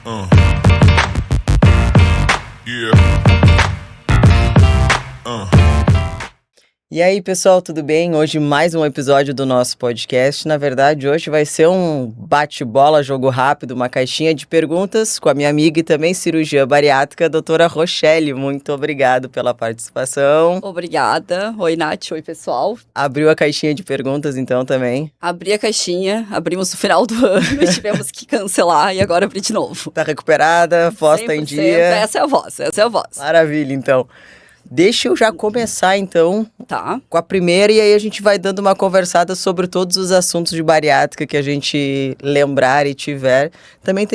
Uh. Yeah. E aí, pessoal, tudo bem? Hoje mais um episódio do nosso podcast. Na verdade, hoje vai ser um bate-bola, jogo rápido, uma caixinha de perguntas com a minha amiga e também cirurgiã bariátrica, a doutora Rochelle. Muito obrigado pela participação. Obrigada. Oi, Nath. Oi, pessoal. Abriu a caixinha de perguntas, então, também? Abri a caixinha, abrimos no final do ano e tivemos que cancelar e agora abrir de novo. Tá recuperada? Voz tá em 100%. dia? Essa é a voz, essa é a voz. Maravilha, então. Deixa eu já começar, então, Tá. com a primeira, e aí a gente vai dando uma conversada sobre todos os assuntos de bariátrica que a gente lembrar e tiver. Também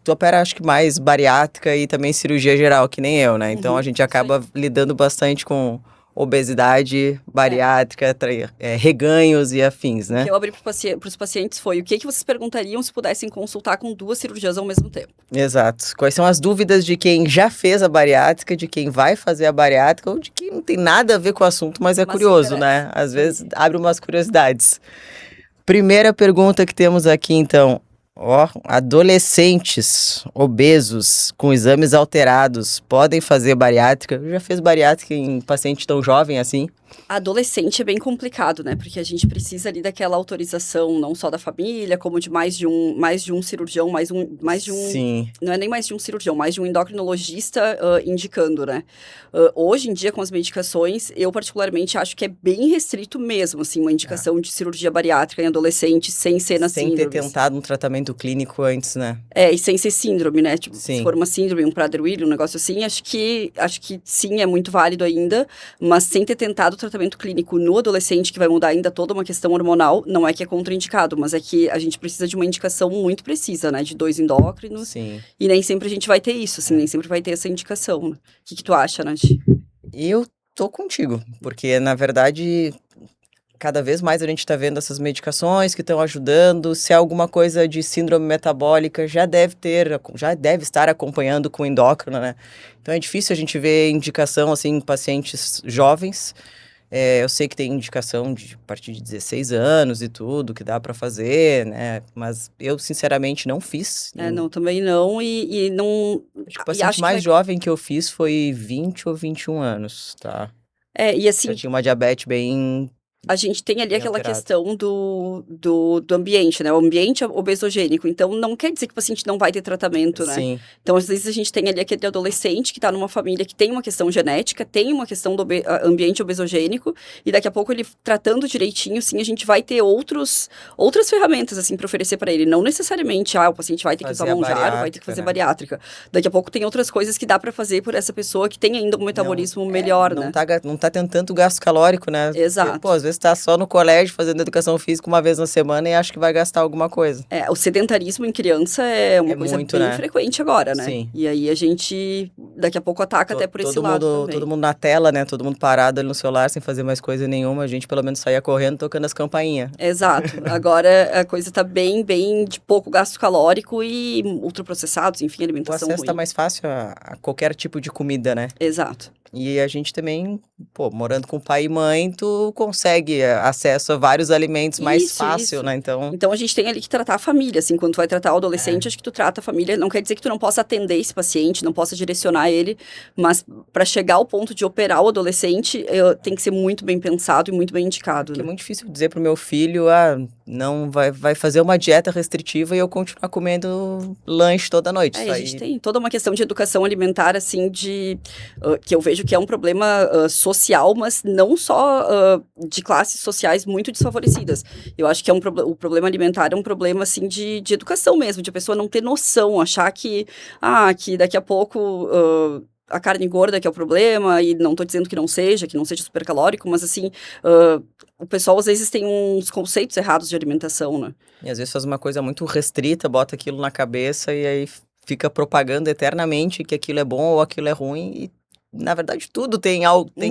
tu opera, acho que mais bariátrica e também cirurgia geral, que nem eu, né? Então a gente acaba lidando bastante com obesidade, bariátrica, reganhos e afins, né? O que eu abri para os pacientes foi o que vocês perguntariam se pudessem consultar com 2 cirurgiãs ao mesmo tempo. Exato. Quais são as dúvidas de quem já fez a bariátrica, de quem vai fazer a bariátrica, ou de quem não tem nada a ver com o assunto, mas é curioso, né? Às vezes abre umas curiosidades. Primeira pergunta que temos aqui, então. Adolescentes obesos com exames alterados podem fazer bariátrica? Já fez bariátrica em paciente tão jovem assim? Adolescente é bem complicado, né? Porque a gente precisa ali daquela autorização, não só da família, como de mais de um cirurgião, mais de um. Sim. Não é nem mais de um cirurgião, mais de um endocrinologista indicando, né? Hoje em dia, com as medicações, eu particularmente acho que é bem restrito mesmo, assim, uma indicação de cirurgia bariátrica em adolescente sem ser na síndrome. Sem ter tentado um tratamento clínico antes, né? E sem ser síndrome, né? Tipo, se for uma síndrome, um Prader-Willi, um negócio assim, acho que sim, é muito válido ainda, mas sem ter tentado o tratamento clínico no adolescente, que vai mudar ainda toda uma questão hormonal, não é que é contraindicado, mas é que a gente precisa de uma indicação muito precisa, né? De 2 endócrinos. Sim. E nem sempre a gente vai ter isso, assim, nem sempre vai ter essa indicação. O que tu acha, Nath? Eu tô contigo, porque, na verdade, cada vez mais a gente tá vendo essas medicações que estão ajudando. Se é alguma coisa de síndrome metabólica, já deve estar acompanhando com endócrino, né? Então é difícil a gente ver indicação, assim, em pacientes jovens. Eu sei que tem indicação de a partir de 16 anos e tudo, que dá para fazer, né? Mas eu, sinceramente, não fiz. Não, também não, e não... Acho que o paciente mais jovem que eu fiz foi 20 ou 21 anos, tá? E assim... Já tinha uma diabetes bem... A gente tem ali aquela questão do ambiente, né? O ambiente obesogênico. Então, não quer dizer que o paciente não vai ter tratamento, né? Sim. Então, às vezes, a gente tem ali aquele adolescente que está numa família que tem uma questão genética, tem uma questão do ambiente obesogênico, e daqui a pouco ele tratando direitinho, sim, a gente vai ter outras ferramentas, assim, para oferecer para ele. Não necessariamente, o paciente vai ter que usar Mounjaro, vai ter que fazer bariátrica. Daqui a pouco tem outras coisas que dá para fazer por essa pessoa que tem ainda um metabolismo melhor, né? Não tá tendo tanto gasto calórico, né? Exato. Porque, às vezes tá só no colégio fazendo educação física uma vez na semana e acha que vai gastar alguma coisa. O sedentarismo em criança é uma coisa muito, bem frequente agora, né? Sim. E aí a gente, daqui a pouco, ataca até por esse lado também. Todo mundo na tela, né? Todo mundo parado ali no celular, sem fazer mais coisa nenhuma. A gente, pelo menos, saía correndo, tocando as campainhas. Exato. Agora, a coisa tá bem de pouco gasto calórico e ultraprocessados, enfim, alimentação ruim. O acesso tá mais fácil a qualquer tipo de comida, né? Exato. E a gente também, morando com pai e mãe, tu consegue acesso a vários alimentos mais fácil, né? Então a gente tem ali que tratar a família, assim, quando tu vai tratar o adolescente, acho que tu trata a família, não quer dizer que tu não possa atender esse paciente, não possa direcionar ele, mas para chegar ao ponto de operar o adolescente, tem que ser muito bem pensado e muito bem indicado. Porque é muito difícil dizer pro meu filho, não vai fazer uma dieta restritiva e eu continuar comendo lanche toda noite. A gente tem toda uma questão de educação alimentar, assim, que eu vejo que é um problema social, mas não só de classes sociais muito desfavorecidas. Eu acho que o problema alimentar é um problema, assim, de educação mesmo, de a pessoa não ter noção, achar que daqui a pouco... a carne gorda que é o problema, e não tô dizendo que não seja supercalórico, mas assim, o pessoal às vezes tem uns conceitos errados de alimentação, né? E às vezes faz uma coisa muito restrita, bota aquilo na cabeça e aí fica propagando eternamente que aquilo é bom ou aquilo é ruim, e na verdade tudo tem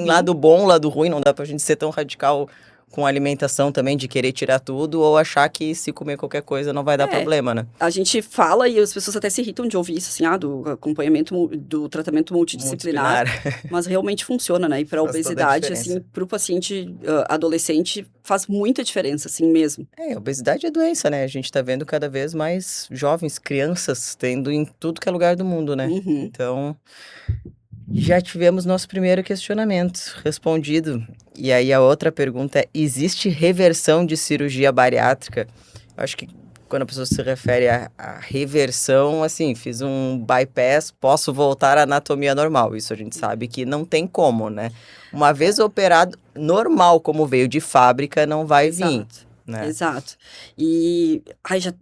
lado bom, lado ruim, não dá pra gente ser tão radical com alimentação também, de querer tirar tudo, ou achar que se comer qualquer coisa não vai dar problema, né? A gente fala e as pessoas até se irritam de ouvir isso, assim, do acompanhamento, do tratamento multidisciplinar, mas realmente funciona, né? E para a obesidade, assim, para o paciente adolescente, faz muita diferença, assim mesmo. Obesidade é doença, né? A gente tá vendo cada vez mais jovens, crianças, tendo em tudo que é lugar do mundo, né? Então, já tivemos nosso primeiro questionamento respondido. E aí a outra pergunta é, existe reversão de cirurgia bariátrica? Eu acho que quando a pessoa se refere à reversão, assim, fiz um bypass, posso voltar à anatomia normal. Isso a gente sabe que não tem como, né? Uma vez operado, normal como veio de fábrica, não vai vir. Né? Exato. E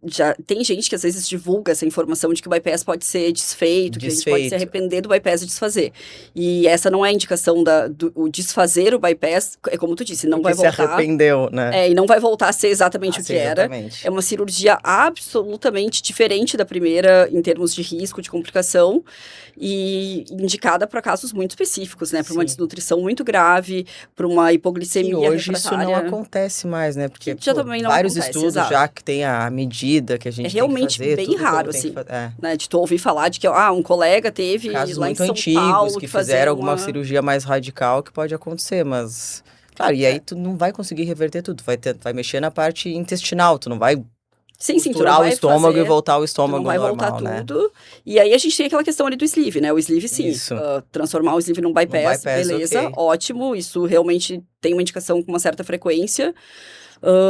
já tem gente que às vezes divulga essa informação de que o bypass pode ser desfeito, que a gente pode se arrepender do bypass e desfazer. E essa não é a indicação do desfazer o bypass, é como tu disse, não porque vai voltar. Se arrependeu, né? E não vai voltar a ser exatamente o que era. É uma cirurgia absolutamente diferente da primeira em termos de risco, de complicação, e indicada para casos muito específicos, né? Para uma desnutrição muito grave, para uma hipoglicemia refratária. Isso não acontece mais, né? Porque também não vários acontece, estudos já que tem a medida que a gente tem que fazer. É realmente bem raro, assim, né? De tu ouvir falar de que um colega teve casos lá em muito São antigos Paulo que fizeram alguma cirurgia mais radical que pode acontecer, mas... Claro, e aí tu não vai conseguir reverter tudo, vai mexer na parte intestinal, tu não vai costurar o estômago e voltar o estômago normal, né? Não vai voltar tudo. E aí a gente tem aquela questão ali do sleeve, né? O sleeve, sim, transformar o sleeve num bypass, beleza, ótimo, isso realmente tem uma indicação com uma certa frequência.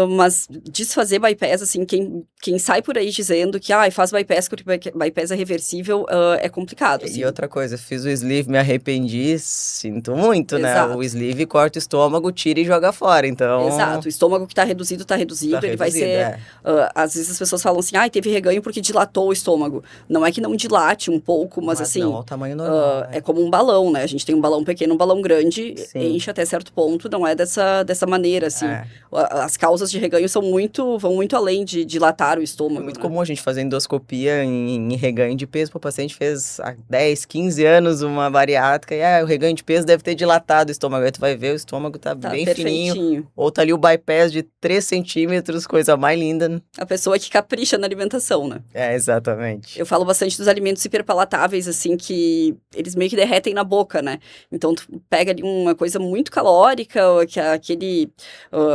Mas desfazer bypass, assim, quem sai por aí dizendo que faz bypass porque bypass é reversível, é complicado. Assim. E outra coisa, fiz o sleeve, me arrependi, sinto muito, né? O sleeve corta o estômago, tira e joga fora, então... Exato, o estômago que tá reduzido, ele vai ser... às vezes as pessoas falam assim, teve reganho porque dilatou o estômago. Não é que não dilate um pouco, mas assim... não ao tamanho normal, é como um balão, né? A gente tem um balão pequeno, um balão grande, enche até certo ponto, não é dessa maneira, assim. As causas de reganho vão muito além de dilatar o estômago. É muito comum a gente fazer endoscopia em reganho de peso. O paciente fez há 10, 15 anos uma bariátrica e o reganho de peso deve ter dilatado o estômago. Aí tu vai ver, o estômago tá bem fininho. Ou tá ali o bypass de 3 centímetros, coisa mais linda. A pessoa que capricha na alimentação, né? Exatamente. Eu falo bastante dos alimentos hiperpalatáveis, assim, que eles meio que derretem na boca, né? Então tu pega ali uma coisa muito calórica,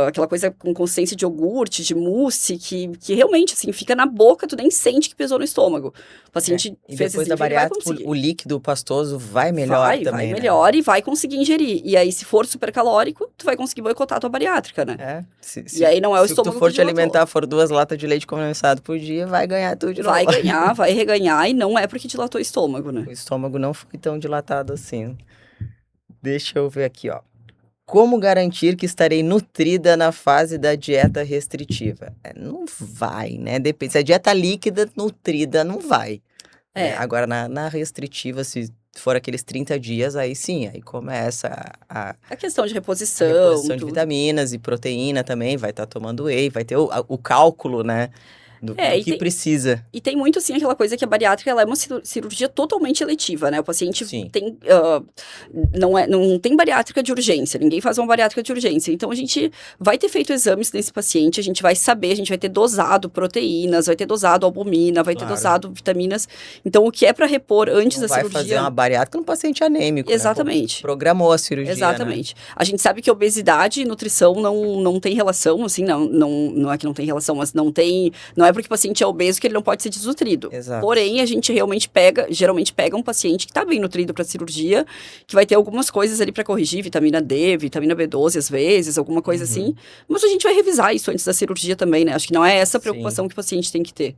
aquela coisa com consistência de iogurte, de mousse, que realmente, assim, fica na boca, tu nem sente que pesou no estômago. O paciente e depois da bariátrica, o líquido pastoso vai melhor também, vai melhor e vai conseguir ingerir. E aí, se for super calórico, tu vai conseguir boicotar a tua bariátrica, né? E aí não é o estômago se tu for te alimentar, for 2 latas de leite condensado por dia, vai ganhar tudo de novo. Vai ganhar, vai reganhar, e não é porque dilatou o estômago, né? O estômago não foi tão dilatado assim. Deixa eu ver aqui, ó. Como garantir que estarei nutrida na fase da dieta restritiva? Não vai, né? Depende. Se a dieta líquida, nutrida, não vai. Agora, na restritiva, se for aqueles 30 dias, aí sim, aí começa a questão de reposição de vitaminas e proteína também, vai estar tomando whey, vai ter o cálculo, né? Do que precisa. E tem muito, assim, aquela coisa que a bariátrica, ela é uma cirurgia totalmente eletiva, né? O paciente tem... não tem bariátrica de urgência, ninguém faz uma bariátrica de urgência. Então, a gente vai ter feito exames nesse paciente, a gente vai saber, a gente vai ter dosado proteínas, vai ter dosado albumina, vai ter dosado vitaminas. Então, o que é para repor antes da cirurgia... vai fazer uma bariátrica num paciente anêmico, exatamente. Né? Programou a cirurgia, exatamente. Né? A gente sabe que obesidade e nutrição não tem relação, assim, não é que não tem relação, mas não é porque o paciente é obeso que ele não pode ser desnutrido. Exato. Porém, a gente geralmente pega um paciente que está bem nutrido para cirurgia, que vai ter algumas coisas ali para corrigir, vitamina D, vitamina B12 às vezes, alguma coisa assim. Mas a gente vai revisar isso antes da cirurgia também, né? Acho que não é essa a preocupação que o paciente tem que ter.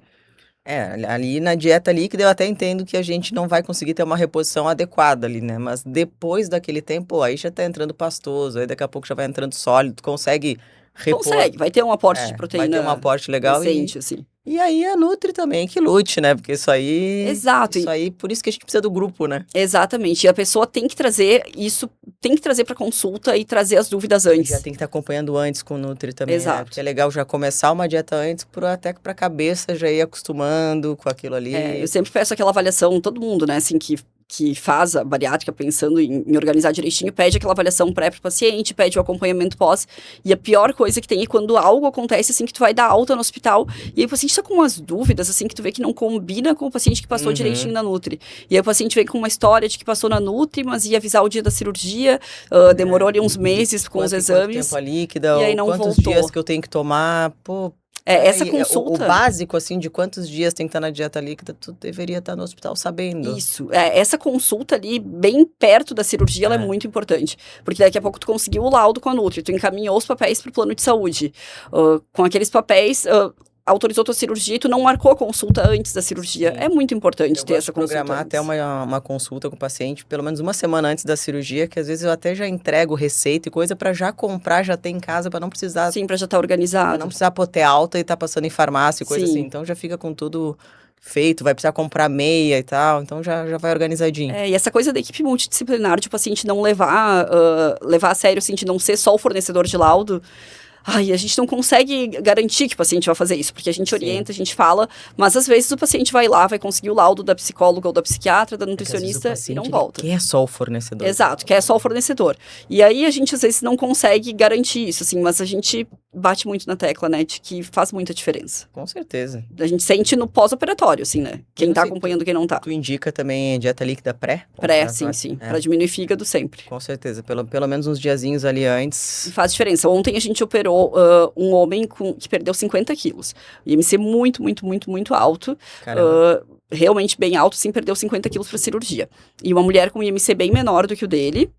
Ali na dieta líquida eu até entendo que a gente não vai conseguir ter uma reposição adequada ali, né? Mas depois daquele tempo, aí já tá entrando pastoso, aí daqui a pouco já vai entrando sólido, tu consegue repor. Consegue, vai ter um aporte de proteína. Vai ter um aporte legal decente, assim. E aí a Nutri também, que lute, né? Porque isso aí... Exato. Isso aí, por isso que a gente precisa do grupo, né? Exatamente. E a pessoa tem que trazer isso, tem que trazer para consulta e trazer as dúvidas antes. E já tem que estar acompanhando antes com o Nutri também, exato. Né? Porque é legal já começar uma dieta antes, até pra cabeça já ir acostumando com aquilo ali. Eu sempre peço aquela avaliação, todo mundo, né? Assim, que que faz a bariátrica pensando em organizar direitinho, pede aquela avaliação pré pro paciente, pede o acompanhamento pós, e a pior coisa que tem é quando algo acontece, assim, que tu vai dar alta no hospital, e aí o paciente tá com umas dúvidas, assim, que tu vê que não combina com o paciente que passou direitinho na Nutri. E aí o paciente vem com uma história de que passou na Nutri, mas ia avisar o dia da cirurgia, demorou ali uns meses com os exames. Quanto tempo a líquida, e aí não quantos voltou. dias que eu tenho que tomar, pô... Essa Aí, consulta... O básico, assim, de quantos dias tem que estar na dieta líquida, tu deveria estar no hospital sabendo. Isso. Essa consulta ali, bem perto da cirurgia, ela é muito importante. Porque daqui a pouco tu conseguiu o laudo com a Nutri, tu encaminhou os papéis pro plano de saúde. Com aqueles papéis... autorizou tua cirurgia e tu não marcou a consulta antes da cirurgia. Sim. É muito importante Eu ter gosto essa de consulta programar antes. até uma consulta com o paciente, pelo menos uma semana antes da cirurgia, que às vezes eu até já entrego receita e coisa para já comprar, já ter em casa, para não precisar, Sim, pra já estar organizado. não precisar pôr ter alta e tá passando em farmácia e coisa Sim. assim. Então já fica com tudo feito, vai precisar comprar meia e tal, então já vai organizadinho. E essa coisa da equipe multidisciplinar, de o paciente não levar a sério, assim, de não ser só o fornecedor de laudo. Ai, a gente não consegue garantir que o paciente vai fazer isso, porque a gente orienta, a gente fala, mas às vezes o paciente vai lá, vai conseguir o laudo da psicóloga ou da psiquiatra, da nutricionista e não volta. Quer só o fornecedor. Exato, quer só o fornecedor. E aí a gente às vezes não consegue garantir isso, assim, mas a gente bate muito na tecla, né, de que faz muita diferença. Com certeza. A gente sente no pós-operatório, assim, né, quem tá acompanhando, quem não tá. Tu indica também dieta líquida pré? Pré, sim, pra diminuir fígado sempre. Com certeza, pelo menos uns diazinhos ali antes. E faz diferença. Ontem a gente operou um homem que perdeu 50 quilos. IMC muito, muito, muito, muito alto. Realmente bem alto, sim, perdeu 50 quilos pra cirurgia. E uma mulher com IMC bem menor do que o dele.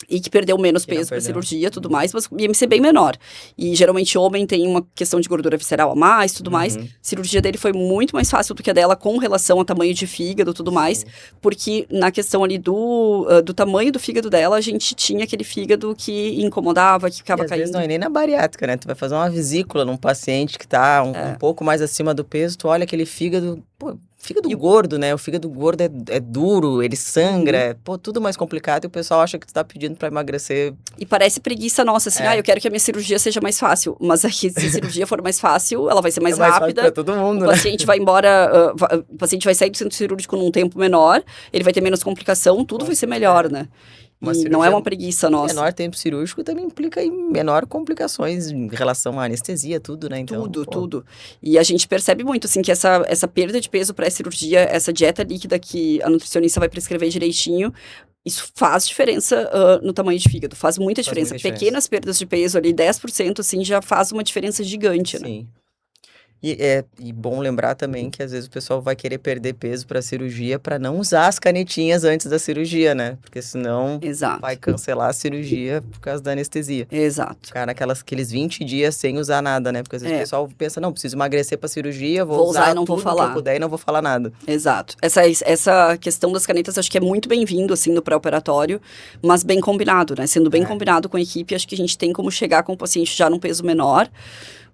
E que perdeu menos peso para cirurgia, tudo mais, mas IMC bem menor. E geralmente homem tem uma questão de gordura visceral a mais, tudo mais. A cirurgia dele foi muito mais fácil do que a dela com relação ao tamanho de fígado, tudo mais, porque na questão ali do tamanho do fígado dela, a gente tinha aquele fígado que incomodava, que ficava às caindo. Vezes não é nem na bariátrica, né? Tu vai fazer uma vesícula num paciente que tá um pouco mais acima do peso, tu olha aquele fígado, pô, fígado gordo, né? O fígado gordo é duro, ele sangra, pô, tudo mais complicado e o pessoal acha que tu tá pedindo pra emagrecer. E parece preguiça nossa, assim, eu quero que a minha cirurgia seja mais fácil. Mas aqui, se a cirurgia for mais fácil, ela vai ser mais rápida. Pra todo mundo, o paciente vai embora, o paciente vai sair do centro cirúrgico num tempo menor, ele vai ter menos complicação, tudo vai ser melhor, né? E não é uma preguiça nossa. Menor tempo cirúrgico também implica em menor complicações em relação à anestesia, tudo, né? Então, tudo. E a gente percebe muito, assim, que essa perda de peso pré-cirurgia, essa dieta líquida que a nutricionista vai prescrever direitinho, isso faz diferença no tamanho de fígado, faz muita diferença. Pequenas perdas de peso ali, 10%, assim, já faz uma diferença gigante, né? Sim. E bom lembrar também que às vezes o pessoal vai querer perder peso para cirurgia para não usar as canetinhas antes da cirurgia, né? Porque senão vai cancelar a cirurgia por causa da anestesia. Exato. Ficar aqueles 20 dias sem usar nada, né? Porque às vezes o pessoal pensa, não, preciso emagrecer para cirurgia, vou usar e não vou falar. Que eu puder e não vou falar nada. Exato. Essa questão das canetas acho que é muito bem-vindo, assim, no pré-operatório, mas bem combinado, né? Sendo bem combinado com a equipe, acho que a gente tem como chegar com o paciente já num peso menor,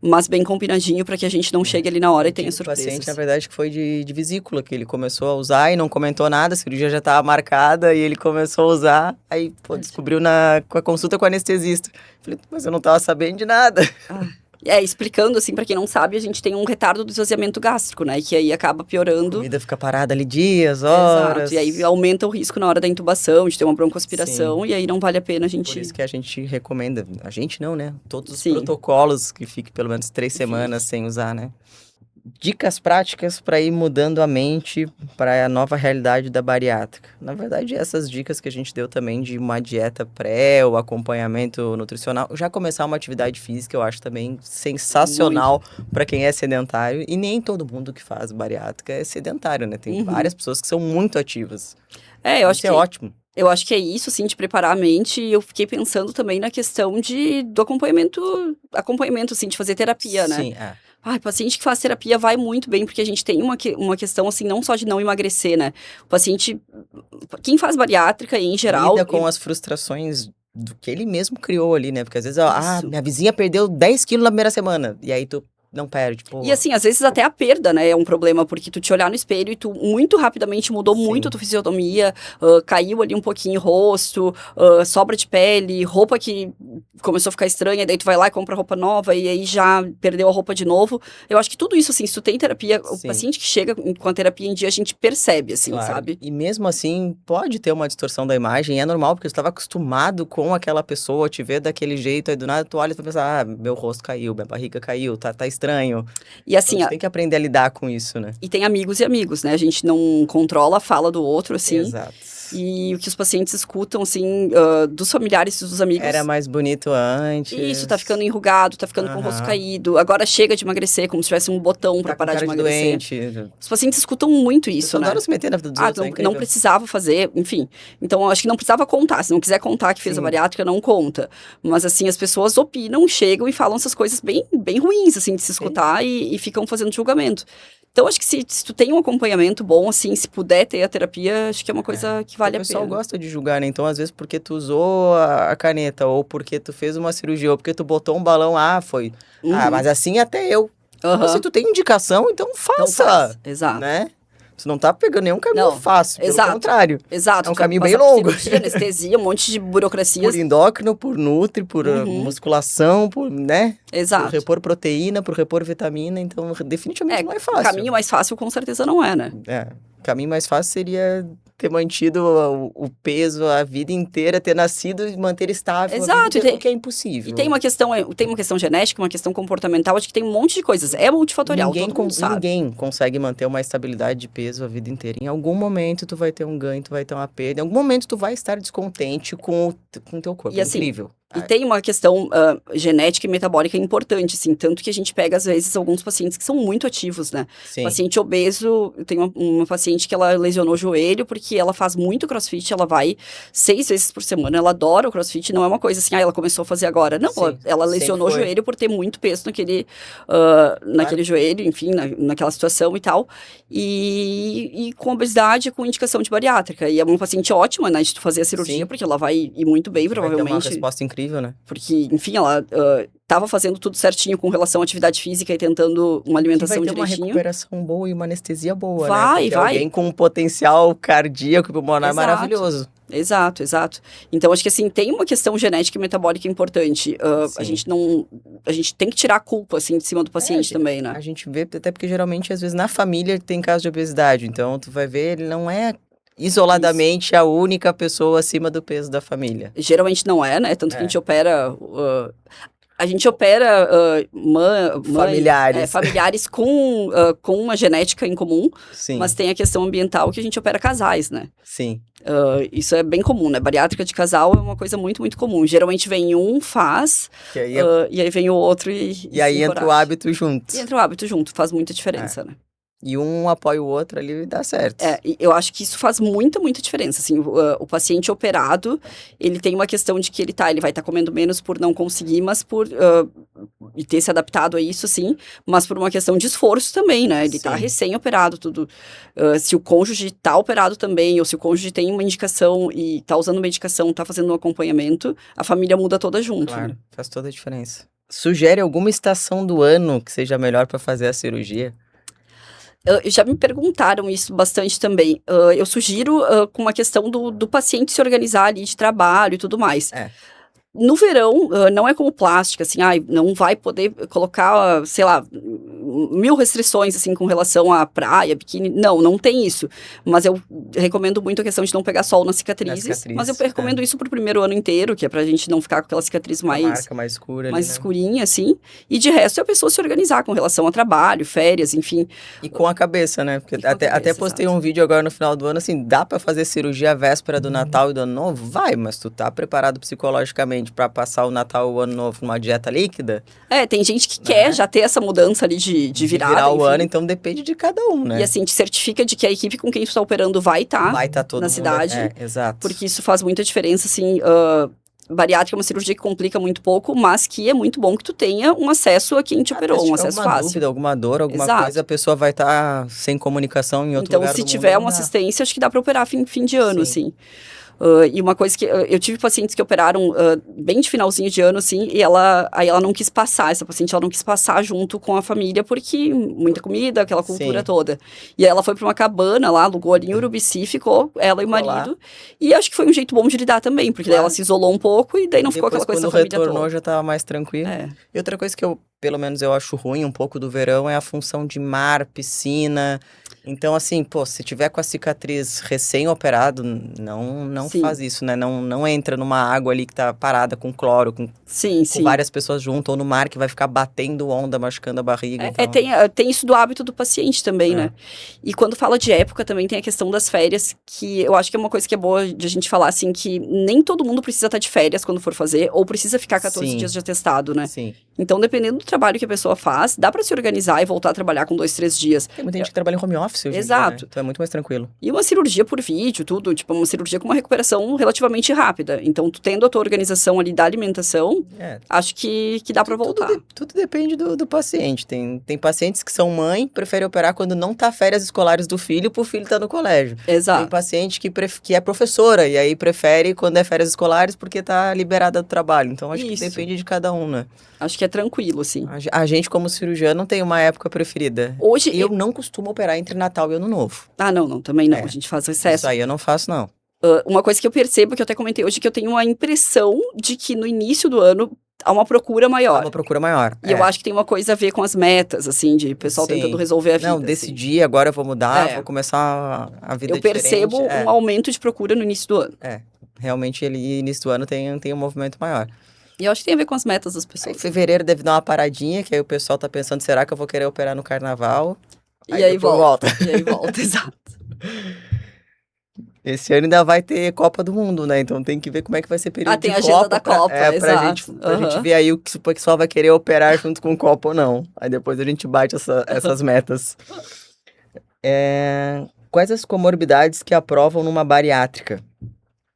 mas bem combinadinho para que a gente não chegue ali na hora e tenha surpresas. O paciente, na verdade, que foi de vesícula, que ele começou a usar e não comentou nada, a cirurgia já estava marcada e ele começou a usar, aí, descobriu com a consulta com o anestesista. Falei, mas eu não estava sabendo de nada. Explicando, assim, pra quem não sabe, a gente tem um retardo do esvaziamento gástrico, né? Que aí acaba piorando. A comida fica parada ali dias, horas. Exato, e aí aumenta o risco na hora da intubação, de ter uma broncoaspiração, e aí não vale a pena a gente... Por isso que a gente recomenda, a gente não, né? Todos os protocolos que fique pelo menos 3 semanas sem usar, né? Dicas práticas para ir mudando a mente para a nova realidade da bariátrica. Na verdade, essas dicas que a gente deu também de uma dieta pré, o acompanhamento nutricional, já começar uma atividade física, eu acho também sensacional para quem é sedentário. E nem todo mundo que faz bariátrica é sedentário, né? Tem várias pessoas que são muito ativas. Eu acho que é ótimo. Eu acho que é isso, assim, de preparar a mente. E eu fiquei pensando também na questão do acompanhamento, assim, de fazer terapia, né? Sim, paciente que faz terapia vai muito bem, porque a gente tem uma questão, assim, não só de não emagrecer, né? O paciente, quem faz bariátrica em geral... Lida com as frustrações do que ele mesmo criou ali, né? Porque às vezes, minha vizinha perdeu 10 quilos na primeira semana. E aí tu não perde, pô. E assim, às vezes até a perda, né, é um problema, porque tu te olhar no espelho e tu muito rapidamente mudou Sim. muito a tua fisionomia, caiu ali um pouquinho o rosto, sobra de pele, roupa que começou a ficar estranha, daí tu vai lá e compra roupa nova e aí já perdeu a roupa de novo. Eu acho que tudo isso, assim, se tu tem terapia, o Sim. paciente que chega com a terapia em dia, a gente percebe, assim, Claro. sabe? E mesmo assim, pode ter uma distorção da imagem, é normal, porque você estava acostumado com aquela pessoa, te ver daquele jeito, aí do nada tu olha e tu pensa, ah, meu rosto caiu, minha barriga caiu, tá estranho. E assim, Então, a gente tem que aprender a lidar com isso, né? e tem amigos e amigos, né? A gente não controla a fala do outro, assim. Exato. E o que os pacientes escutam, assim, dos familiares e dos amigos. Era mais bonito antes. Isso, tá ficando enrugado, tá ficando com o rosto Aham. caído. Agora chega de emagrecer, como se tivesse um botão pra Tá com parar de cara de emagrecer. doente. Os pacientes escutam muito isso, Isso, né? adoram se meter na vida dos outros, é não incrível. precisava fazer, enfim. Então, eu acho que não precisava contar. Se não quiser contar que fez a Sim. bariátrica, não conta. Mas, assim, as pessoas opinam, chegam e falam essas coisas bem, bem ruins, assim, de se escutar e ficam fazendo julgamento. Então, acho que se tu tem um acompanhamento bom, assim, se puder ter a terapia, acho que é uma coisa que vale a O pessoal pena. gosta de julgar, né? Então, às vezes, porque tu usou a caneta, ou porque tu fez uma cirurgia, ou porque tu botou um balão, foi. Uhum. Ah, mas assim até eu. Aham. Se tu tem indicação, então Então faça. faz. Exato. Né? Tu não tá pegando nenhum caminho Não, fácil, pelo exato. contrário. Exato. É um tu vai caminho bem passar por longo. cirurgia, anestesia, um monte de burocracias. Por endócrino, por nutri, por Uhum. musculação, né? Por Exato. repor proteína, por repor vitamina, então definitivamente não é O fácil. caminho mais fácil com certeza não é, né? O caminho mais fácil seria ter mantido o peso a vida inteira, ter nascido e manter estável Exato, a vida inteira, e tem- o que é impossível. E tem uma questão genética, uma questão comportamental, acho que tem um monte de coisas. É multifatorial, todo mundo sabe. Ninguém consegue manter uma estabilidade de peso a vida inteira. Em algum momento tu vai ter um ganho, tu vai ter uma perda. Em algum momento tu vai estar descontente com o teu corpo. E É assim, incrível. E tem uma questão genética e metabólica importante, assim, tanto que a gente pega, às vezes, alguns pacientes que são muito ativos, né? Sim. Paciente obeso, eu tenho uma paciente que ela lesionou o joelho porque ela faz muito crossfit, ela vai 6 vezes por semana, ela adora o crossfit, não é uma coisa assim, ela começou a fazer agora. Não, Sim, ela sempre lesionou o foi. joelho por ter muito peso naquele joelho, enfim, naquela situação e tal. E com obesidade, com indicação de bariátrica. E é uma paciente ótima, né, de tu fazer a cirurgia, Sim. porque ela vai ir muito bem, Vai ter uma provavelmente. resposta incrível, né? Porque, enfim, ela estava fazendo tudo certinho com relação à atividade física e tentando uma Que alimentação vai ter uma direitinho. recuperação boa e uma anestesia boa, Vai, né? Porque vai. alguém com um potencial cardíaco e pulmonar Exato. maravilhoso. Exato, exato. Então, acho que assim, tem uma questão genética e metabólica importante. A Sim. gente tem que tirar a culpa, assim, de cima do paciente também, né? A gente vê, até porque geralmente, às vezes, na família tem caso de obesidade. Então, tu vai ver, ele não é isoladamente a única pessoa acima do peso da família. Geralmente não é, né? Tanto que a gente opera... Familiares. Familiares com uma genética em comum, Sim, mas tem a questão ambiental que a gente opera casais, né? sim. Isso é bem comum, né? Bariátrica de casal é uma coisa muito, muito comum. Geralmente vem um, faz, Que aí e aí vem o outro e aí se entra o encoraja. hábito junto. E entra o hábito junto, faz muita diferença, né? E um apoia o outro ali e dá certo. E eu acho que isso faz muita, muita diferença, assim, o paciente operado, ele tem uma questão de que ele vai estar comendo menos por não conseguir, mas e ter se adaptado a isso, sim, mas por uma questão de esforço também, né, ele tá Sim. recém-operado, tudo, se o cônjuge tá operado também, ou se o cônjuge tem uma indicação e tá usando medicação, tá fazendo um acompanhamento, a família muda toda junto, Claro, né? faz toda a diferença. Sugere alguma estação do ano que seja melhor para fazer a cirurgia? Já me perguntaram isso bastante também. Eu sugiro com uma questão do paciente se organizar ali de trabalho e tudo mais. No verão, não é como plástica, assim, não vai poder colocar, sei lá, 1000 restrições, assim, com relação à praia, biquíni. Não tem isso. Mas eu recomendo muito a questão de não pegar sol nas cicatrizes. Mas eu recomendo isso pro primeiro ano inteiro, que é pra gente não ficar com aquela cicatriz Uma marca mais escura mais ali, né? escurinha, assim. E de resto, é a pessoa se organizar com relação a trabalho, férias, enfim. E com a cabeça, né? Porque E com a até cabeça, postei exato. um vídeo agora no final do ano, assim, dá pra fazer cirurgia à véspera do Natal e do Ano Novo? Vai, mas tu tá preparado psicologicamente pra passar o Natal e o Ano Novo numa dieta líquida? Tem gente que quer já ter essa mudança ali de virada, virar o enfim. ano, então depende de cada um, né? E assim, te certifica de que a equipe com quem tu tá operando vai estar todo na mundo, cidade. Exato. Porque isso faz muita diferença, assim. Bariátrica é uma cirurgia que complica muito pouco, mas que é muito bom que tu tenha um acesso a quem te operou, um acesso alguma fácil. dúvida, alguma dor, alguma Exato. coisa, a pessoa vai estar sem comunicação em outro Então, lugar se do tiver mundo, uma não dá. assistência, acho que dá pra operar fim de ano, Sim. assim. E uma coisa que eu tive pacientes que operaram bem de finalzinho de ano, assim, e aí ela não quis passar, essa paciente, ela não quis passar junto com a família, porque muita comida, aquela cultura Sim. toda. E aí ela foi pra uma cabana lá, alugou ali em Urubici, ficou ela e o Ficou lá. marido. E acho que foi um jeito bom de lidar também, porque daí Claro. ela se isolou um pouco e daí não ficou Depois, aquela coisa quando da família retornou, toda. já tava mais tranquilo. É. E outra coisa que pelo menos eu acho ruim um pouco do verão é a função de mar, piscina. Então, assim, pô, se tiver com a cicatriz recém-operado, não Sim. faz isso, né? Não entra numa água ali que tá parada com cloro, com Sim, sim. várias pessoas junto, ou no mar que vai ficar batendo onda, machucando a barriga. Então, Tem isso do hábito do paciente também, né? E quando fala de época, também tem a questão das férias, que eu acho que é uma coisa que é boa de a gente falar, assim, que nem todo mundo precisa estar de férias quando for fazer, ou precisa ficar 14 Sim. dias de atestado, né? Sim. Então, dependendo do trabalho que a pessoa faz, dá pra se organizar e voltar a trabalhar com 2, 3 dias. Tem muita gente que trabalha em home office hoje em dia, né? Exato. Então é muito mais tranquilo. E uma cirurgia por vídeo, tudo, tipo, uma cirurgia com uma recuperação relativamente rápida. Então, tu tendo a tua organização ali da alimentação, acho que dá pra voltar. Tudo depende do paciente. Tem pacientes que são mãe, preferem operar quando não tá férias escolares do filho, pro filho tá no colégio. Exato. Tem paciente que é professora, e aí prefere quando é férias escolares porque tá liberada do trabalho. Então, acho que depende de cada um, né? Acho que é tranquilo, assim. A gente, como cirurgião, não tem uma época preferida. Hoje... Eu não costumo operar entre Natal e Ano Novo. Ah, não, também não. A gente faz recesso. Isso aí eu não faço, não. Uma coisa que eu percebo, que eu até comentei hoje, que eu tenho a impressão de que no início do ano há uma procura maior. Há uma procura maior. E eu acho que tem uma coisa a ver com as metas, assim, de pessoal tentando resolver a vida. Não, decidi, agora eu vou mudar, vou começar a vida diferente. Eu percebo um aumento de procura no início do ano. Realmente, início do ano tem um movimento maior. E eu acho que tem a ver com as metas das pessoas. Aí, fevereiro deve dar uma paradinha, que aí o pessoal tá pensando, será que eu vou querer operar no carnaval? E aí volta. E aí volta, exato. Esse ano ainda vai ter Copa do Mundo, né? Então tem que ver como é que vai ser período de Copa. Tem a agenda da Copa, exato. Pra gente ver aí se o pessoal vai querer operar junto com o Copa ou não. Aí depois a gente bate essas metas. Quais as comorbidades que aprovam numa bariátrica?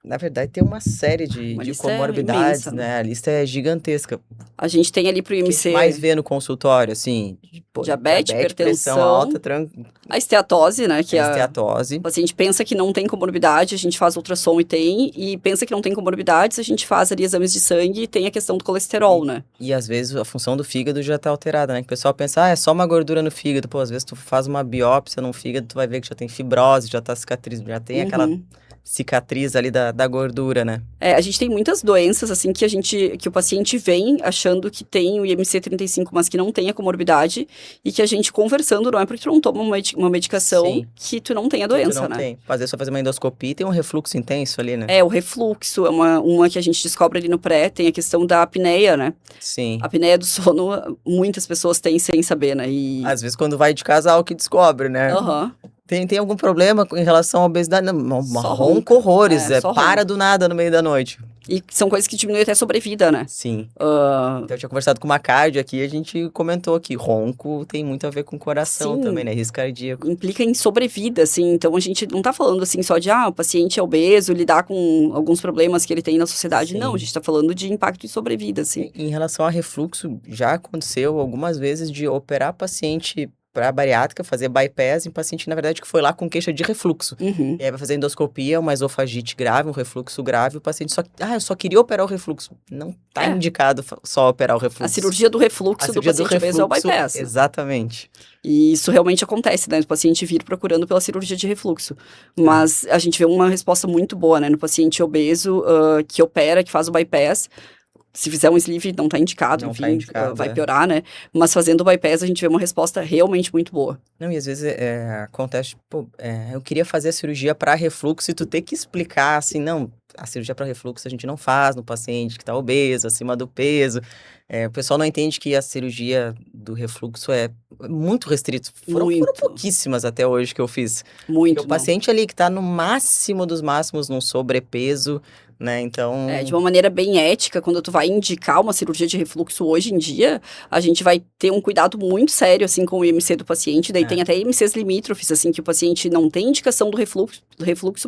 Na verdade, tem uma série de comorbidades, imensa, né? A lista é gigantesca. A gente tem ali pro IMC... O que mais vê no consultório, assim... Diabetes, hipertensão... Pressão alta, A esteatose, né? Que a esteatose. O paciente pensa que não tem comorbidade, a gente faz ultrassom e tem. E pensa que não tem comorbidades, a gente faz ali exames de sangue e tem a questão do colesterol, né? E às vezes a função do fígado já tá alterada, né? Que o pessoal pensa, é só uma gordura no fígado. Pô, às vezes tu faz uma biópsia no fígado, tu vai ver que já tem fibrose, já tá cicatriz, já tem aquela... cicatriz ali da gordura, né? A gente tem muitas doenças, assim, que o paciente vem achando que tem o IMC 35, mas que não tem a comorbidade, e que a gente conversando, não é porque tu não toma uma medicação que tu não tem a doença, tu não tem. Às vezes só fazer uma endoscopia e tem um refluxo intenso ali, né? O refluxo é uma que a gente descobre ali no pré, tem a questão da apneia, né? Sim. A apneia do sono, muitas pessoas têm sem saber, né? E... Às vezes quando vai de casal que descobre, né? Tem algum problema em relação à obesidade? Não, ronca horrores, para do nada no meio da noite. E são coisas que diminuem até a sobrevida, né? Sim. Então, eu tinha conversado com uma cardio aqui, a gente comentou que ronco tem muito a ver com o coração também, né? Risco cardíaco. Implica em sobrevida, assim. Então, a gente não tá falando, assim, só de, o paciente é obeso, lidar com alguns problemas que ele tem na sociedade. Sim. Não, a gente tá falando de impacto em sobrevida, assim. Em relação a refluxo, já aconteceu algumas vezes de operar paciente para bariátrica, fazer bypass em paciente, na verdade, que foi lá com queixa de refluxo. E aí vai fazer endoscopia, uma esofagite grave, um refluxo grave, o paciente eu só queria operar o refluxo. Não tá indicado só operar o refluxo. A cirurgia do refluxo do paciente obeso é o bypass. Exatamente. E isso realmente acontece, né? O paciente vir procurando pela cirurgia de refluxo. Mas a gente vê uma resposta muito boa, né? No paciente obeso que opera, que faz o bypass. Se fizer um sleeve, não tá indicado, enfim, vai piorar, né? Mas fazendo o bypass, a gente vê uma resposta realmente muito boa. Não, e às vezes acontece, eu queria fazer a cirurgia para refluxo e tu ter que explicar, assim, não, a cirurgia para refluxo a gente não faz no paciente que tá obeso, acima do peso. O pessoal não entende que a cirurgia do refluxo é muito restrito. Foram pouquíssimas até hoje que eu fiz. Muito. Porque o paciente ali que tá no máximo dos máximos, num sobrepeso, né, então... de uma maneira bem ética, quando tu vai indicar uma cirurgia de refluxo hoje em dia, a gente vai ter um cuidado muito sério, assim, com o IMC do paciente, daí tem até IMCs limítrofes, assim, que o paciente não tem indicação do refluxo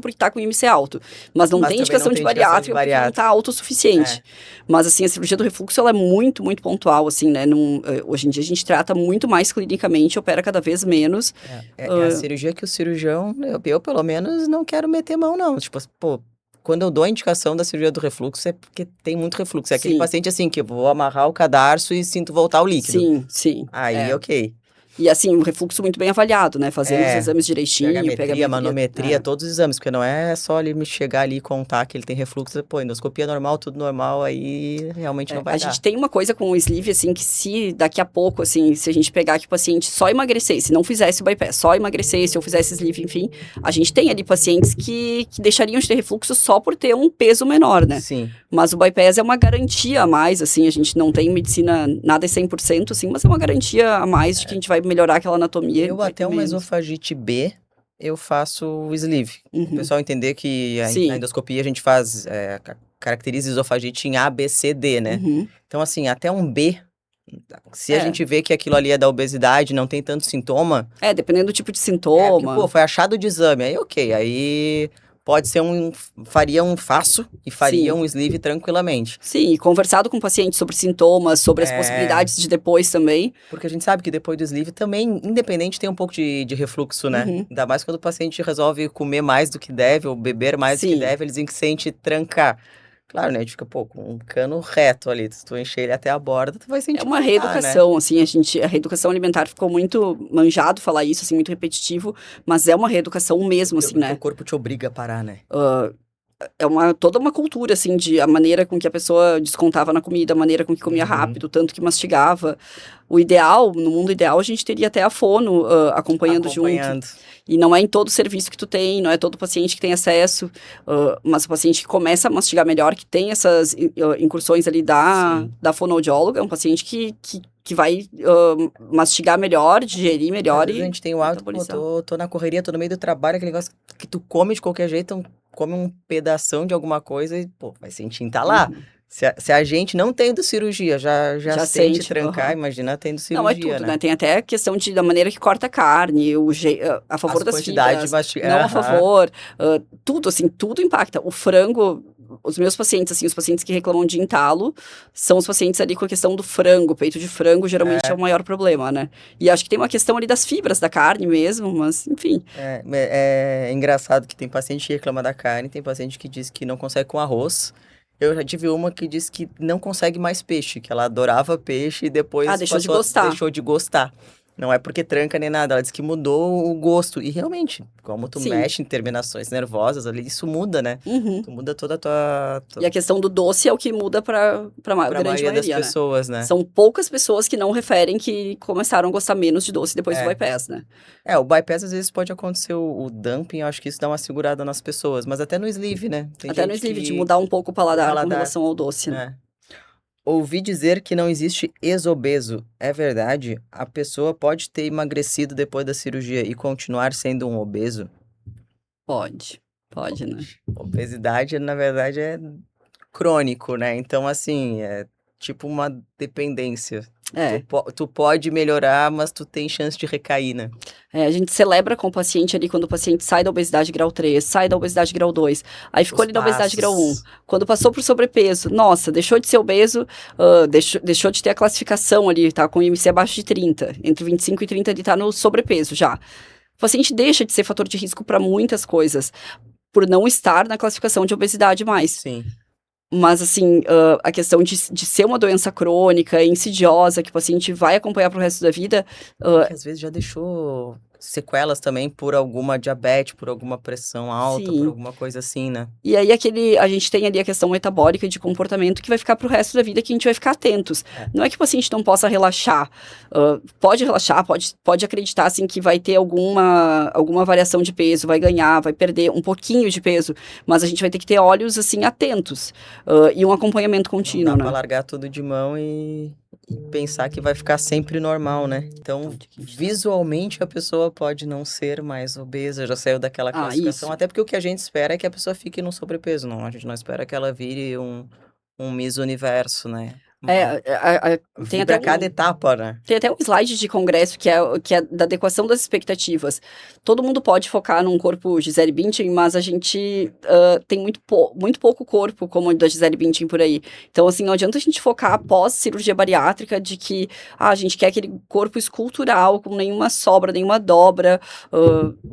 porque tá com IMC alto, mas não tem indicação de bariátrica porque não tá autossuficiente. Mas, assim, a cirurgia do refluxo, ela é muito, muito pontual, assim, né, hoje em dia a gente trata muito mais clinicamente, opera cada vez menos. É a cirurgia que o cirurgião, eu pelo menos não quero meter mão, não, tipo, quando eu dou a indicação da cirurgia do refluxo, é porque tem muito refluxo. É aquele Sim. paciente assim, que eu vou amarrar o cadarço e sinto voltar o líquido. Sim, sim. Aí, ok. E assim, um refluxo muito bem avaliado, né? Fazendo os exames direitinho, PH-metria, manometria, todos os exames, porque não é só ele me chegar ali e contar que ele tem refluxo, pô, endoscopia normal, tudo normal, aí realmente não vai A dar. gente tem uma coisa com o sleeve, assim, que se daqui a pouco, assim, se a gente pegar que o paciente só emagrecesse, não fizesse o bypass, só emagrecesse ou fizesse sleeve, enfim, a gente tem ali pacientes que deixariam de ter refluxo só por ter um peso menor, né? Sim. Mas o bypass é uma garantia a mais, assim, a gente não tem medicina, nada é 100%, assim, mas é uma garantia a mais de que a gente vai melhorar aquela anatomia. Eu vai até ter uma menos. esofagite B, eu faço o sleeve. O Uhum. pessoal entender que Sim. na endoscopia a gente faz, caracteriza esofagite em A, B, C, D, né? Uhum. Então, assim, até um B, se a É. gente vê que aquilo ali é da obesidade, não tem tanto sintoma, Dependendo do tipo de porque, sintoma. pô, foi achado de exame, aí ok, aí pode ser faria um faço e faria Sim. um sleeve tranquilamente. Sim, e conversado com o paciente sobre sintomas, sobre as possibilidades de depois também. Porque a gente sabe que depois do sleeve também, independente, tem um pouco de refluxo, né? Uhum. Ainda mais quando o paciente resolve comer mais do que deve ou beber mais do que Sim. deve, eles sente trancar. Claro, né? A gente fica, pô, com um cano reto ali, se tu encher ele até a borda, tu vai sentir É uma faltar, né? reeducação, assim, a reeducação alimentar ficou muito manjado falar isso, assim, muito repetitivo, mas é uma reeducação mesmo, assim, Porque né? o corpo te obriga a parar, né? Toda uma cultura, assim, de a maneira com que a pessoa descontava na comida, a maneira com que comia Uhum. rápido, tanto que mastigava. O ideal, no mundo ideal, a gente teria até a fono acompanhando junto. E não é em todo serviço que tu tem, não é todo paciente que tem acesso, mas o paciente que começa a mastigar melhor, que tem essas incursões ali da fonoaudióloga, é um paciente que vai mastigar melhor, digerir melhor. Às vezes a gente tem o hábito, pô, tô na correria, tô no meio do trabalho, aquele negócio que tu come de qualquer jeito, então come um pedação de alguma coisa e, pô, vai sentir entalar. Uhum. Se a gente não tendo cirurgia, já sente trancar, uhum. imagina tendo cirurgia, Não, é tudo, né? Tem até a questão da maneira que corta a carne, a favor das fibras, não a favor, tudo, assim, tudo impacta. O frango, os meus pacientes, assim, os pacientes que reclamam de entalo, são os pacientes ali com a questão do frango, peito de frango, geralmente é o maior problema, né? E acho que tem uma questão ali das fibras da carne mesmo, mas, enfim. É engraçado que tem paciente que reclama da carne, tem paciente que diz que não consegue com arroz. Eu já tive uma que disse que não consegue mais peixe, que ela adorava peixe e depois Deixou de gostar. Deixou de gostar. Não é porque tranca nem nada, ela disse que mudou o gosto. E realmente, como tu mexe em terminações nervosas ali, isso muda, né? Uhum. Tu muda toda a tua... E a questão do doce é o que muda pra grande maioria das pessoas, né? São poucas pessoas que não referem que começaram a gostar menos de doce depois do bypass, né? O bypass às vezes pode acontecer o dumping, eu acho que isso dá uma segurada nas pessoas, mas até no sleeve, né? Tem até no sleeve, de mudar um pouco o paladar com relação ao doce, né? Ouvi dizer que não existe ex-obeso. É verdade? A pessoa pode ter emagrecido depois da cirurgia e continuar sendo um obeso? Pode, né? Obesidade, na verdade, é crônico, né? Então, assim, é tipo uma dependência. Tu pode melhorar, mas tu tem chance de recair, né? A gente celebra com o paciente ali quando o paciente sai da obesidade grau 3, sai da obesidade grau 2, aí ficou ali na obesidade grau 1. Quando passou pro sobrepeso, nossa, deixou de ser obeso, deixou de ter a classificação ali, tá com IMC abaixo de 30, entre 25 e 30 ele tá no sobrepeso já. O paciente deixa de ser fator de risco para muitas coisas, por não estar na classificação de obesidade mais. Sim. Mas, assim, a questão de ser uma doença crônica, insidiosa, que o paciente vai acompanhar pro resto da vida... que às vezes já deixou sequelas também por alguma diabetes, por alguma pressão alta, por alguma coisa assim, né? E aí, a gente tem ali a questão metabólica de comportamento que vai ficar pro resto da vida, que a gente vai ficar atentos. Não é que o paciente não possa relaxar. Pode relaxar, pode acreditar, assim, que vai ter alguma variação de peso, vai ganhar, vai perder um pouquinho de peso, mas a gente vai ter que ter olhos, assim, atentos. E um acompanhamento contínuo, Não dá pra largar tudo de mão e pensar que vai ficar sempre normal, né? Então, visualmente, a pessoa pode não ser mais obesa, já saiu daquela classificação. Até porque o que a gente espera é que a pessoa fique no sobrepeso, não. A gente não espera que ela vire um Miss Universo, né? Tem Vibra até a cada etapa, né? tem até um slide de congresso que é da adequação das expectativas. Todo mundo pode focar num corpo Gisele Bündchen, mas a gente tem muito pouco corpo como o da Gisele Bündchen por aí. Então, assim, não adianta a gente focar após cirurgia bariátrica de que a gente quer aquele corpo escultural com nenhuma sobra, nenhuma dobra.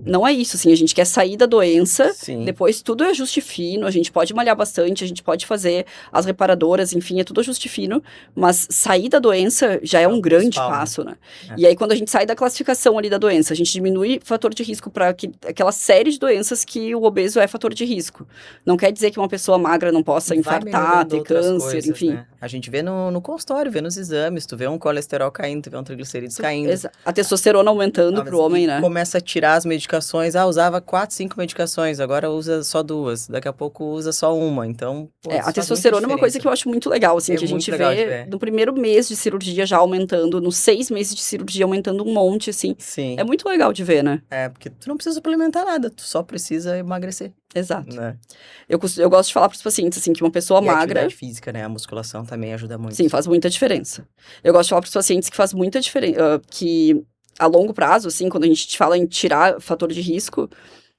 Não é isso, assim, a gente quer sair da doença, Sim. depois tudo é ajuste fino, a gente pode malhar bastante, a gente pode fazer as reparadoras, enfim, é tudo ajuste fino, mas sair da doença já é É um o grande principal, né? passo, né? É. E aí, quando a gente sai da classificação ali da doença, a gente diminui fator de risco para aquela série de doenças que o obeso é fator de risco. Não quer dizer que uma pessoa magra não possa E vai infartar, melhorando ter outras câncer, coisas, enfim. né? A gente vê no consultório, vê nos exames, tu vê um colesterol caindo, tu vê um triglicerídeos caindo. A testosterona aumentando pro homem, E né? começa a tirar as medicações. Usava 4, 5 medicações, agora usa só 2. Daqui a pouco usa só uma. Então, pô, A isso faz muita testosterona é uma coisa diferença. que eu acho muito legal, assim, É que a muito gente legal de vê ver. no primeiro mês de cirurgia já aumentando, nos 6 meses de cirurgia aumentando um monte, assim. É Sim. muito legal de ver, né? Porque tu não precisa suplementar nada, tu só precisa emagrecer, Exato. né? Eu gosto de falar para os pacientes, assim, que uma pessoa E a magra, atividade física, né? A musculação também ajuda muito. sim, faz muita diferença. Eu gosto de falar para os pacientes que faz muita diferença, que a longo prazo, assim, quando a gente fala em tirar fator de risco,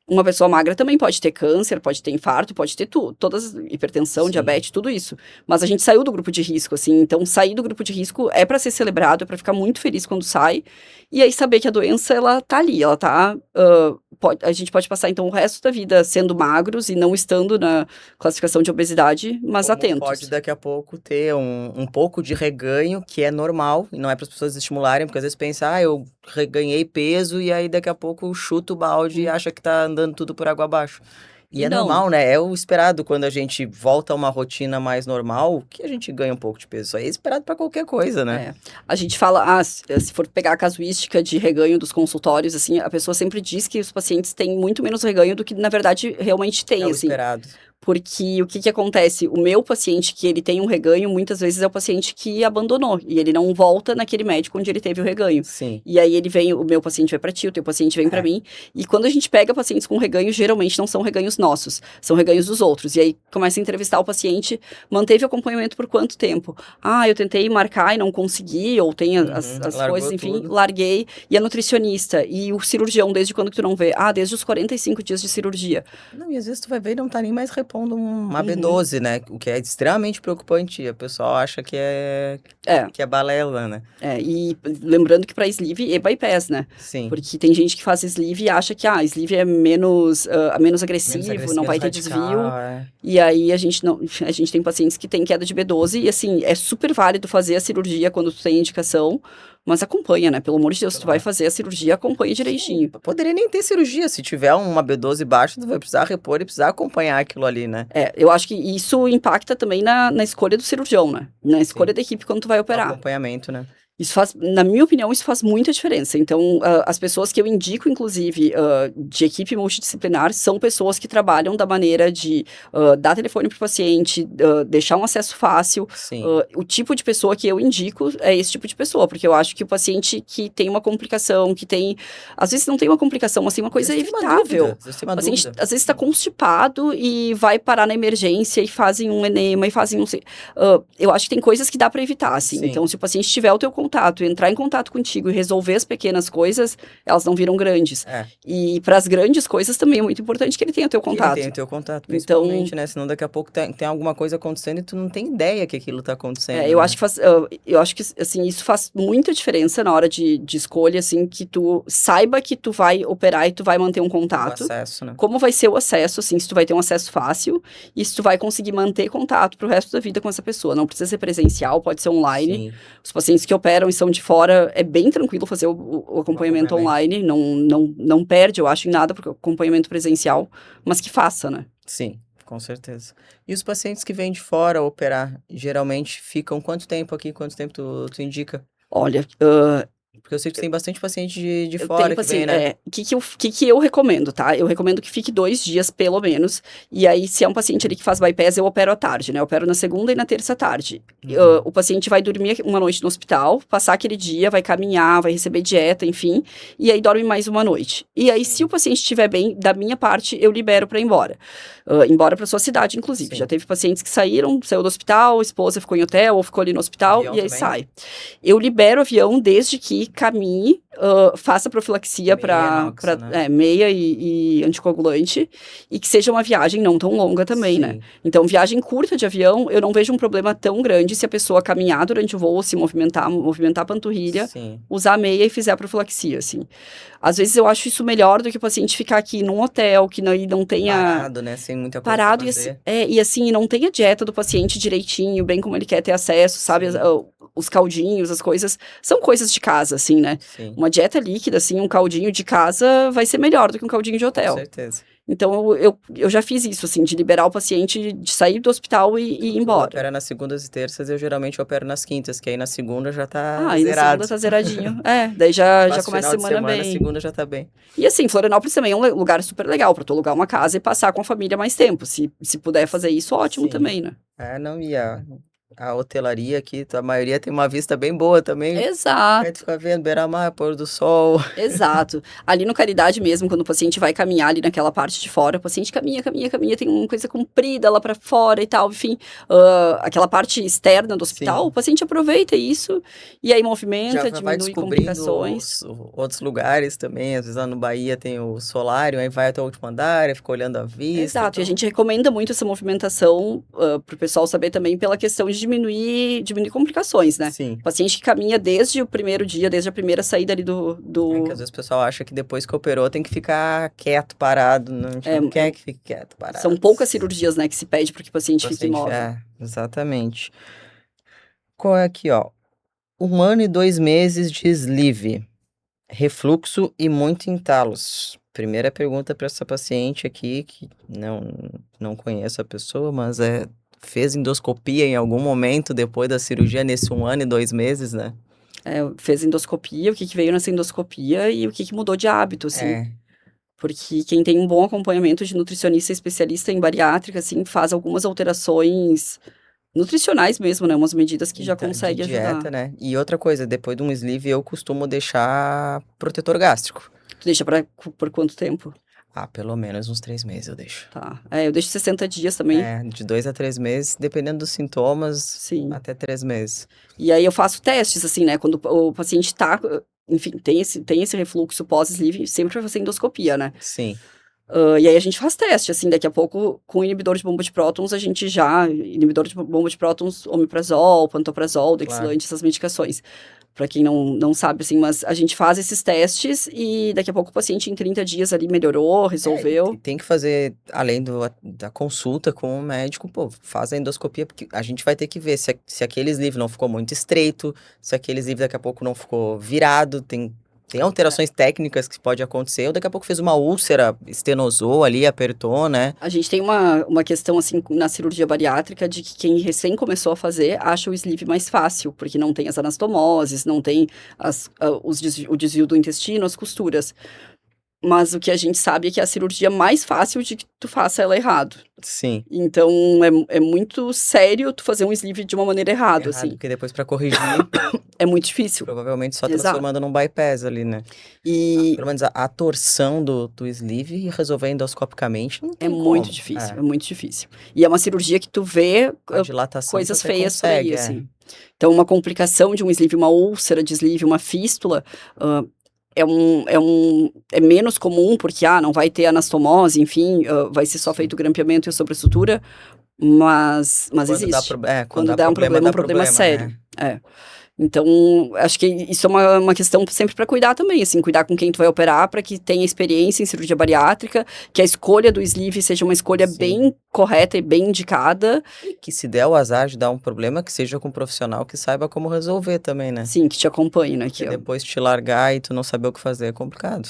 uma pessoa magra também pode ter câncer, pode ter infarto, pode ter tudo, todas, hipertensão, Sim. diabetes, tudo isso. Mas a gente saiu do grupo de risco, assim, então sair do grupo de risco é para ser celebrado, é para ficar muito feliz quando sai, e aí saber que a doença, ela tá ali, ela tá, a gente pode passar, então, o resto da vida sendo magros e não estando na classificação de obesidade, mas Como atentos. pode daqui a pouco ter um pouco de reganho, que é normal, e não é para as pessoas estimularem, porque às vezes pensa, eu reganhei peso, e aí daqui a pouco chuta o balde e acha que tá andando tudo por água abaixo. E é Não. normal, né? É o esperado quando a gente volta a uma rotina mais normal, que a gente ganha um pouco de peso. Isso aí é esperado para qualquer coisa, né? A gente fala, se for pegar a casuística de reganho dos consultórios, assim, a pessoa sempre diz que os pacientes têm muito menos reganho do que, na verdade, realmente tem, É o assim. esperado. Porque o que acontece? O meu paciente que ele tem um reganho, muitas vezes é o paciente que abandonou. E ele não volta naquele médico onde ele teve o reganho. Sim. E aí ele vem, o meu paciente vai para ti, o teu paciente vem para mim. E quando a gente pega pacientes com reganho, geralmente não são reganhos nossos, são reganhos dos outros. E aí começa a entrevistar o paciente, manteve o acompanhamento por quanto tempo? Eu tentei marcar e não consegui, ou tem as coisas, enfim, tudo. larguei. E a nutricionista, e o cirurgião, desde quando que tu não vê? Desde os 45 dias de cirurgia. Não, e às vezes tu vai ver e não tá nem mais repondo uma B12, né? O que é extremamente preocupante. A pessoa acha que é balela, né? E lembrando que para sleeve é bypass, né? Sim. Porque tem gente que faz sleeve e acha que sleeve é menos agressivo, não vai ter desvio. E aí a gente tem pacientes que têm queda de B12 e assim, é super válido fazer a cirurgia quando tu tem indicação, mas acompanha, né? Pelo amor de Deus, se tu vai fazer a cirurgia, acompanha direitinho. Sim, poderia nem ter cirurgia. Se tiver uma B12 baixa, tu vai precisar repor e precisar acompanhar aquilo ali, né? Eu acho que isso impacta também na escolha do cirurgião, né? Na escolha da equipe quando tu vai operar. Acompanhamento, né? Isso faz, na minha opinião, isso faz muita diferença. Então, as pessoas que eu indico, inclusive, de equipe multidisciplinar, são pessoas que trabalham da maneira de dar telefone para o paciente, deixar um acesso fácil. Sim. O tipo de pessoa que eu indico é esse tipo de pessoa, porque eu acho que o paciente que tem uma complicação, que tem... Às vezes não tem uma complicação, mas tem uma coisa evitável. O paciente, às vezes está constipado e vai parar na emergência e fazem um enema e fazem um... eu acho que tem coisas que dá para evitar, assim. Sim. Então, se o paciente tiver o teu contato, entrar em contato contigo e resolver as pequenas coisas, elas não viram grandes. E para as grandes coisas também é muito importante que ele tenha o teu contato. Que ele tenha o teu contato, principalmente, né? Senão daqui a pouco tem alguma coisa acontecendo e tu não tem ideia que aquilo tá acontecendo. Eu acho que assim, isso faz muita diferença na hora de escolha, assim, que tu saiba que tu vai operar e tu vai manter um contato. O acesso, né? Como vai ser o acesso, assim, se tu vai ter um acesso fácil e se tu vai conseguir manter contato pro resto da vida com essa pessoa. Não precisa ser presencial, pode ser online. Sim. Os pacientes que operam e são de fora, é bem tranquilo fazer o acompanhamento online, não perde, eu acho, em nada, porque o acompanhamento presencial, mas que faça, né? Sim, com certeza. E os pacientes que vêm de fora operar, geralmente ficam quanto tempo aqui, quanto tempo tu indica? Olha, Porque eu sei que tem bastante paciente de Eu fora tenho, que assim, vem, né? que eu recomendo, tá? Eu recomendo que fique 2 dias, pelo menos. E aí, se é um paciente ali que faz bypass, eu opero à tarde, né? Eu opero na segunda e na terça à tarde. O paciente vai dormir uma noite no hospital, passar aquele dia, vai caminhar, vai receber dieta, enfim. E aí, dorme mais uma noite. E aí, se o paciente estiver bem, da minha parte, eu libero pra ir embora. Embora pra sua cidade, inclusive. Sim. Já teve pacientes que saíram, saiu do hospital, a esposa ficou em hotel, ou ficou ali no hospital, Avião e aí também? sai. Eu libero o avião desde que caminhe, faça profilaxia Meia para inox, né? meia e anticoagulante, e que seja uma viagem não tão longa também, né? Sim. Então, viagem curta de avião, eu não vejo um problema tão grande se a pessoa caminhar durante o voo, se movimentar a panturrilha, Sim. usar a meia e fizer a profilaxia, assim. Às vezes eu acho isso melhor do que o paciente ficar aqui num hotel, que não tenha Parado, né? Sem muita coisa pra parado fazer. e assim, não tem a dieta do paciente direitinho, bem como ele quer ter acesso, sabe? Sim. Os caldinhos, as coisas, são coisas de casa, assim, né? Sim. Uma dieta líquida, assim, um caldinho de casa vai ser melhor do que um caldinho de Com hotel. certeza. Então, eu já fiz isso, assim, de liberar o paciente, de sair do hospital e ir Tu embora. opera nas segundas e terças, eu geralmente opero nas quintas, que aí na segunda já tá Ah, e na zerado. segunda tá zeradinho. daí já Passa começa a final de semana semana, bem. segunda já tá bem. E assim, Florianópolis também é um lugar super legal pra tu alugar uma casa e passar com a família mais tempo. Se puder fazer isso, ótimo Sim. também, né? Não, e a hotelaria aqui, a maioria tem uma vista bem boa também. Aí tu Exato. fica vendo beira-mar, pôr do sol. Exato. Ali no Caridade mesmo, quando o paciente vai caminhar ali naquela parte de fora, o paciente caminha, tem uma coisa comprida lá pra fora e tal, enfim, aquela parte externa do hospital, Sim. o paciente aproveita isso e aí Já movimenta, vai diminui descobrindo complicações. outros lugares também. Às vezes lá no Bahia tem o solário, aí vai até o último andar, aí fica olhando a vista. Exato, e a Então, gente recomenda muito essa movimentação para o pessoal saber também pela questão de diminuir complicações, né? sim. O paciente que caminha desde o primeiro dia, desde a primeira saída ali É que às vezes o pessoal acha que depois que operou tem que ficar quieto, parado. Não, a gente não quer que fique quieto, parado. São poucas cirurgias, né, que se pede para que o paciente fique imóvel. Exatamente. Qual é aqui, ó? 1 ano e 2 meses de sleeve, refluxo e muito entalos. Primeira pergunta para essa paciente aqui, que não conheço a pessoa, mas fez endoscopia em algum momento depois da cirurgia, nesse 1 ano e 2 meses, né? Fez endoscopia, o que veio nessa endoscopia e o que mudou de hábito, assim. Porque quem tem um bom acompanhamento de nutricionista especialista em bariátrica, assim, faz algumas alterações nutricionais mesmo, né? Umas medidas que já De consegue dieta, ajudar. né? E outra coisa, depois de um sleeve eu costumo deixar protetor gástrico. Tu deixa por quanto tempo? Pelo menos uns 3 meses eu deixo. Tá. Eu deixo 60 dias também. De 2 a 3 meses, dependendo dos sintomas, Sim. até 3 meses. E aí eu faço testes, assim, né? Quando o paciente tá, enfim, tem esse refluxo pós-sleeve, sempre vai fazer endoscopia, né? Sim. E aí a gente faz teste, assim, daqui a pouco, com inibidor de bomba de prótons, inibidor de bomba de prótons, omeprazol, pantoprazol, dexilante, essas medicações. Pra quem não sabe, assim, mas a gente faz esses testes e daqui a pouco o paciente em 30 dias ali melhorou, resolveu. E tem que fazer, além da consulta com o médico, faz a endoscopia, porque a gente vai ter que ver se aquele sleeve não ficou muito estreito, se aquele sleeve daqui a pouco não ficou virado, tem alterações técnicas que pode acontecer, ou daqui a pouco fez uma úlcera, estenosou ali, apertou, né? A gente tem uma questão, assim, na cirurgia bariátrica, de que quem recém começou a fazer acha o sleeve mais fácil, porque não tem as anastomoses, não tem o desvio do intestino, as costuras. Mas o que a gente sabe é que é a cirurgia mais fácil de que tu faça ela errado. Sim. Então, é muito sério tu fazer um sleeve de uma maneira errada, assim. Porque depois pra corrigir, É muito difícil. provavelmente só Exato. transformando num bypass ali, né? E Pelo menos a torção do sleeve e resolver endoscopicamente não tem é muito como. difícil, é muito difícil. E é uma cirurgia que tu vê A dilatação coisas você feias por aí, consegue, assim. Então, uma complicação de um sleeve, uma úlcera de sleeve, uma fístula, é menos comum, porque, não vai ter anastomose, enfim, vai ser só feito o grampeamento e a sobressutura, mas existe. Quando dá um problema sério. Então, acho que isso é uma questão sempre para cuidar também, assim, cuidar com quem tu vai operar, para que tenha experiência em cirurgia bariátrica, que a escolha do sleeve seja uma escolha bem correta e bem indicada. Que se der o azar de dar um problema, que seja com um profissional que saiba como resolver também, né? Sim, que te acompanhe, né? Porque depois te largar e tu não saber o que fazer é complicado.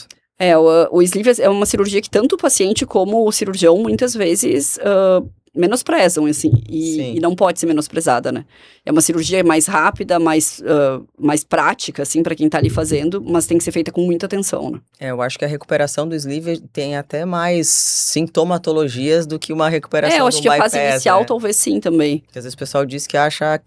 O sleeve é uma cirurgia que tanto o paciente como o cirurgião, muitas vezes, menosprezam, assim, Sim. e não pode ser menosprezada, né? É uma cirurgia mais rápida, mais prática, assim, para quem tá ali fazendo, mas tem que ser feita com muita atenção, né? Eu acho que a recuperação do sleeve tem até mais sintomatologias do que uma Eu recuperação de acho um que a fase bypass, inicial né? talvez sim também. Porque às vezes o pessoal diz que acha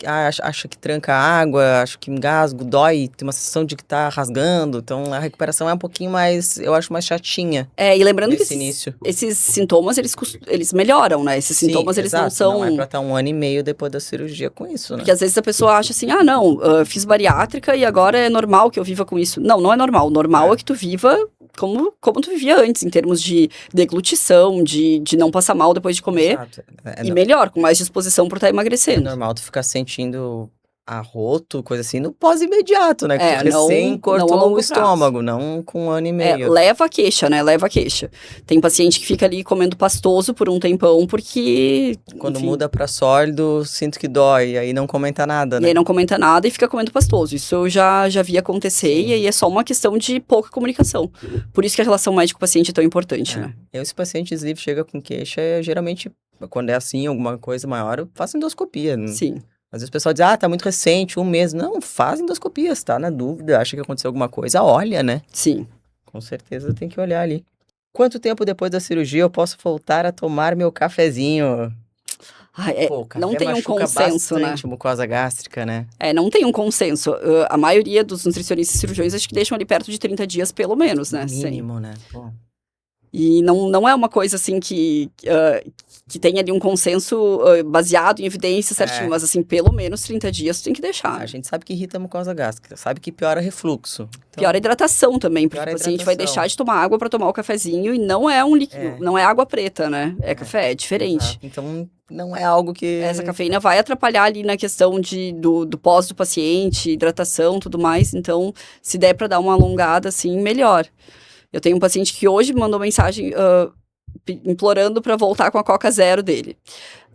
que tranca água, acha que engasgo, dói, tem uma sensação de que tá rasgando. Então a recuperação é um pouquinho mais, eu acho, mais chatinha E lembrando que nesse início. esses sintomas, eles melhoram, né? Esses Sim, sintomas, eles não exato. Não é pra são... estar 1 ano e meio depois da cirurgia com isso, né? Porque às vezes a pessoa acha assim, não, fiz bariátrica e agora é normal que eu viva com isso. Não, não é normal. O normal é que tu viva como tu vivia antes, em termos de deglutição, de não passar mal depois de comer. Exato. E melhor, com mais disposição por estar É emagrecendo. normal tu ficar sentindo arroto, coisa assim, no pós-imediato, né? Que tu recém Não a cortou o longo prazo. estômago, não com 1 ano e meio. Leva a queixa, né? Leva a queixa. Tem paciente que fica ali comendo pastoso por um tempão, porque. Quando enfim, muda pra sólido, sinto que dói, aí não comenta nada, e né? aí não comenta nada e fica comendo pastoso. Isso eu já vi acontecer, Sim. e aí é só uma questão de pouca comunicação. Por isso que a relação médico-paciente é tão importante, né? Esse paciente sleeve chega com queixa, geralmente, quando é assim, alguma coisa maior, eu faço endoscopia. Sim. Às vezes o pessoal diz, tá muito recente, 1 mês. Não, faz endoscopia, se tá na dúvida, acha que aconteceu alguma coisa, olha, né? Sim. Com certeza tem que olhar ali. Quanto tempo depois da cirurgia eu posso voltar a tomar meu cafezinho? Pô, o café não tem um machuca consenso, né? bastante a mucosa gástrica, né? Não tem um consenso. A maioria dos nutricionistas e cirurgiões acho que deixam ali perto de 30 dias, pelo menos, né? Mínimo, né? Pô. E não é uma coisa assim que tem ali um consenso baseado em evidência certinho, mas assim, pelo menos 30 dias tu tem que deixar. A gente sabe que irrita a mucosa gástrica, sabe que piora refluxo. Então, Piora a hidratação também, porque piora a tipo assim, a gente vai hidratação. deixar de tomar água para tomar o cafezinho e não é um líquido, não é água preta, né? É café, é diferente. Exato. Então, não é algo que... Essa cafeína vai atrapalhar ali na questão do pós do paciente, hidratação, tudo mais. Então, se der para dar uma alongada, assim, melhor. Eu tenho um paciente que hoje me mandou mensagem implorando para voltar com a Coca Zero dele.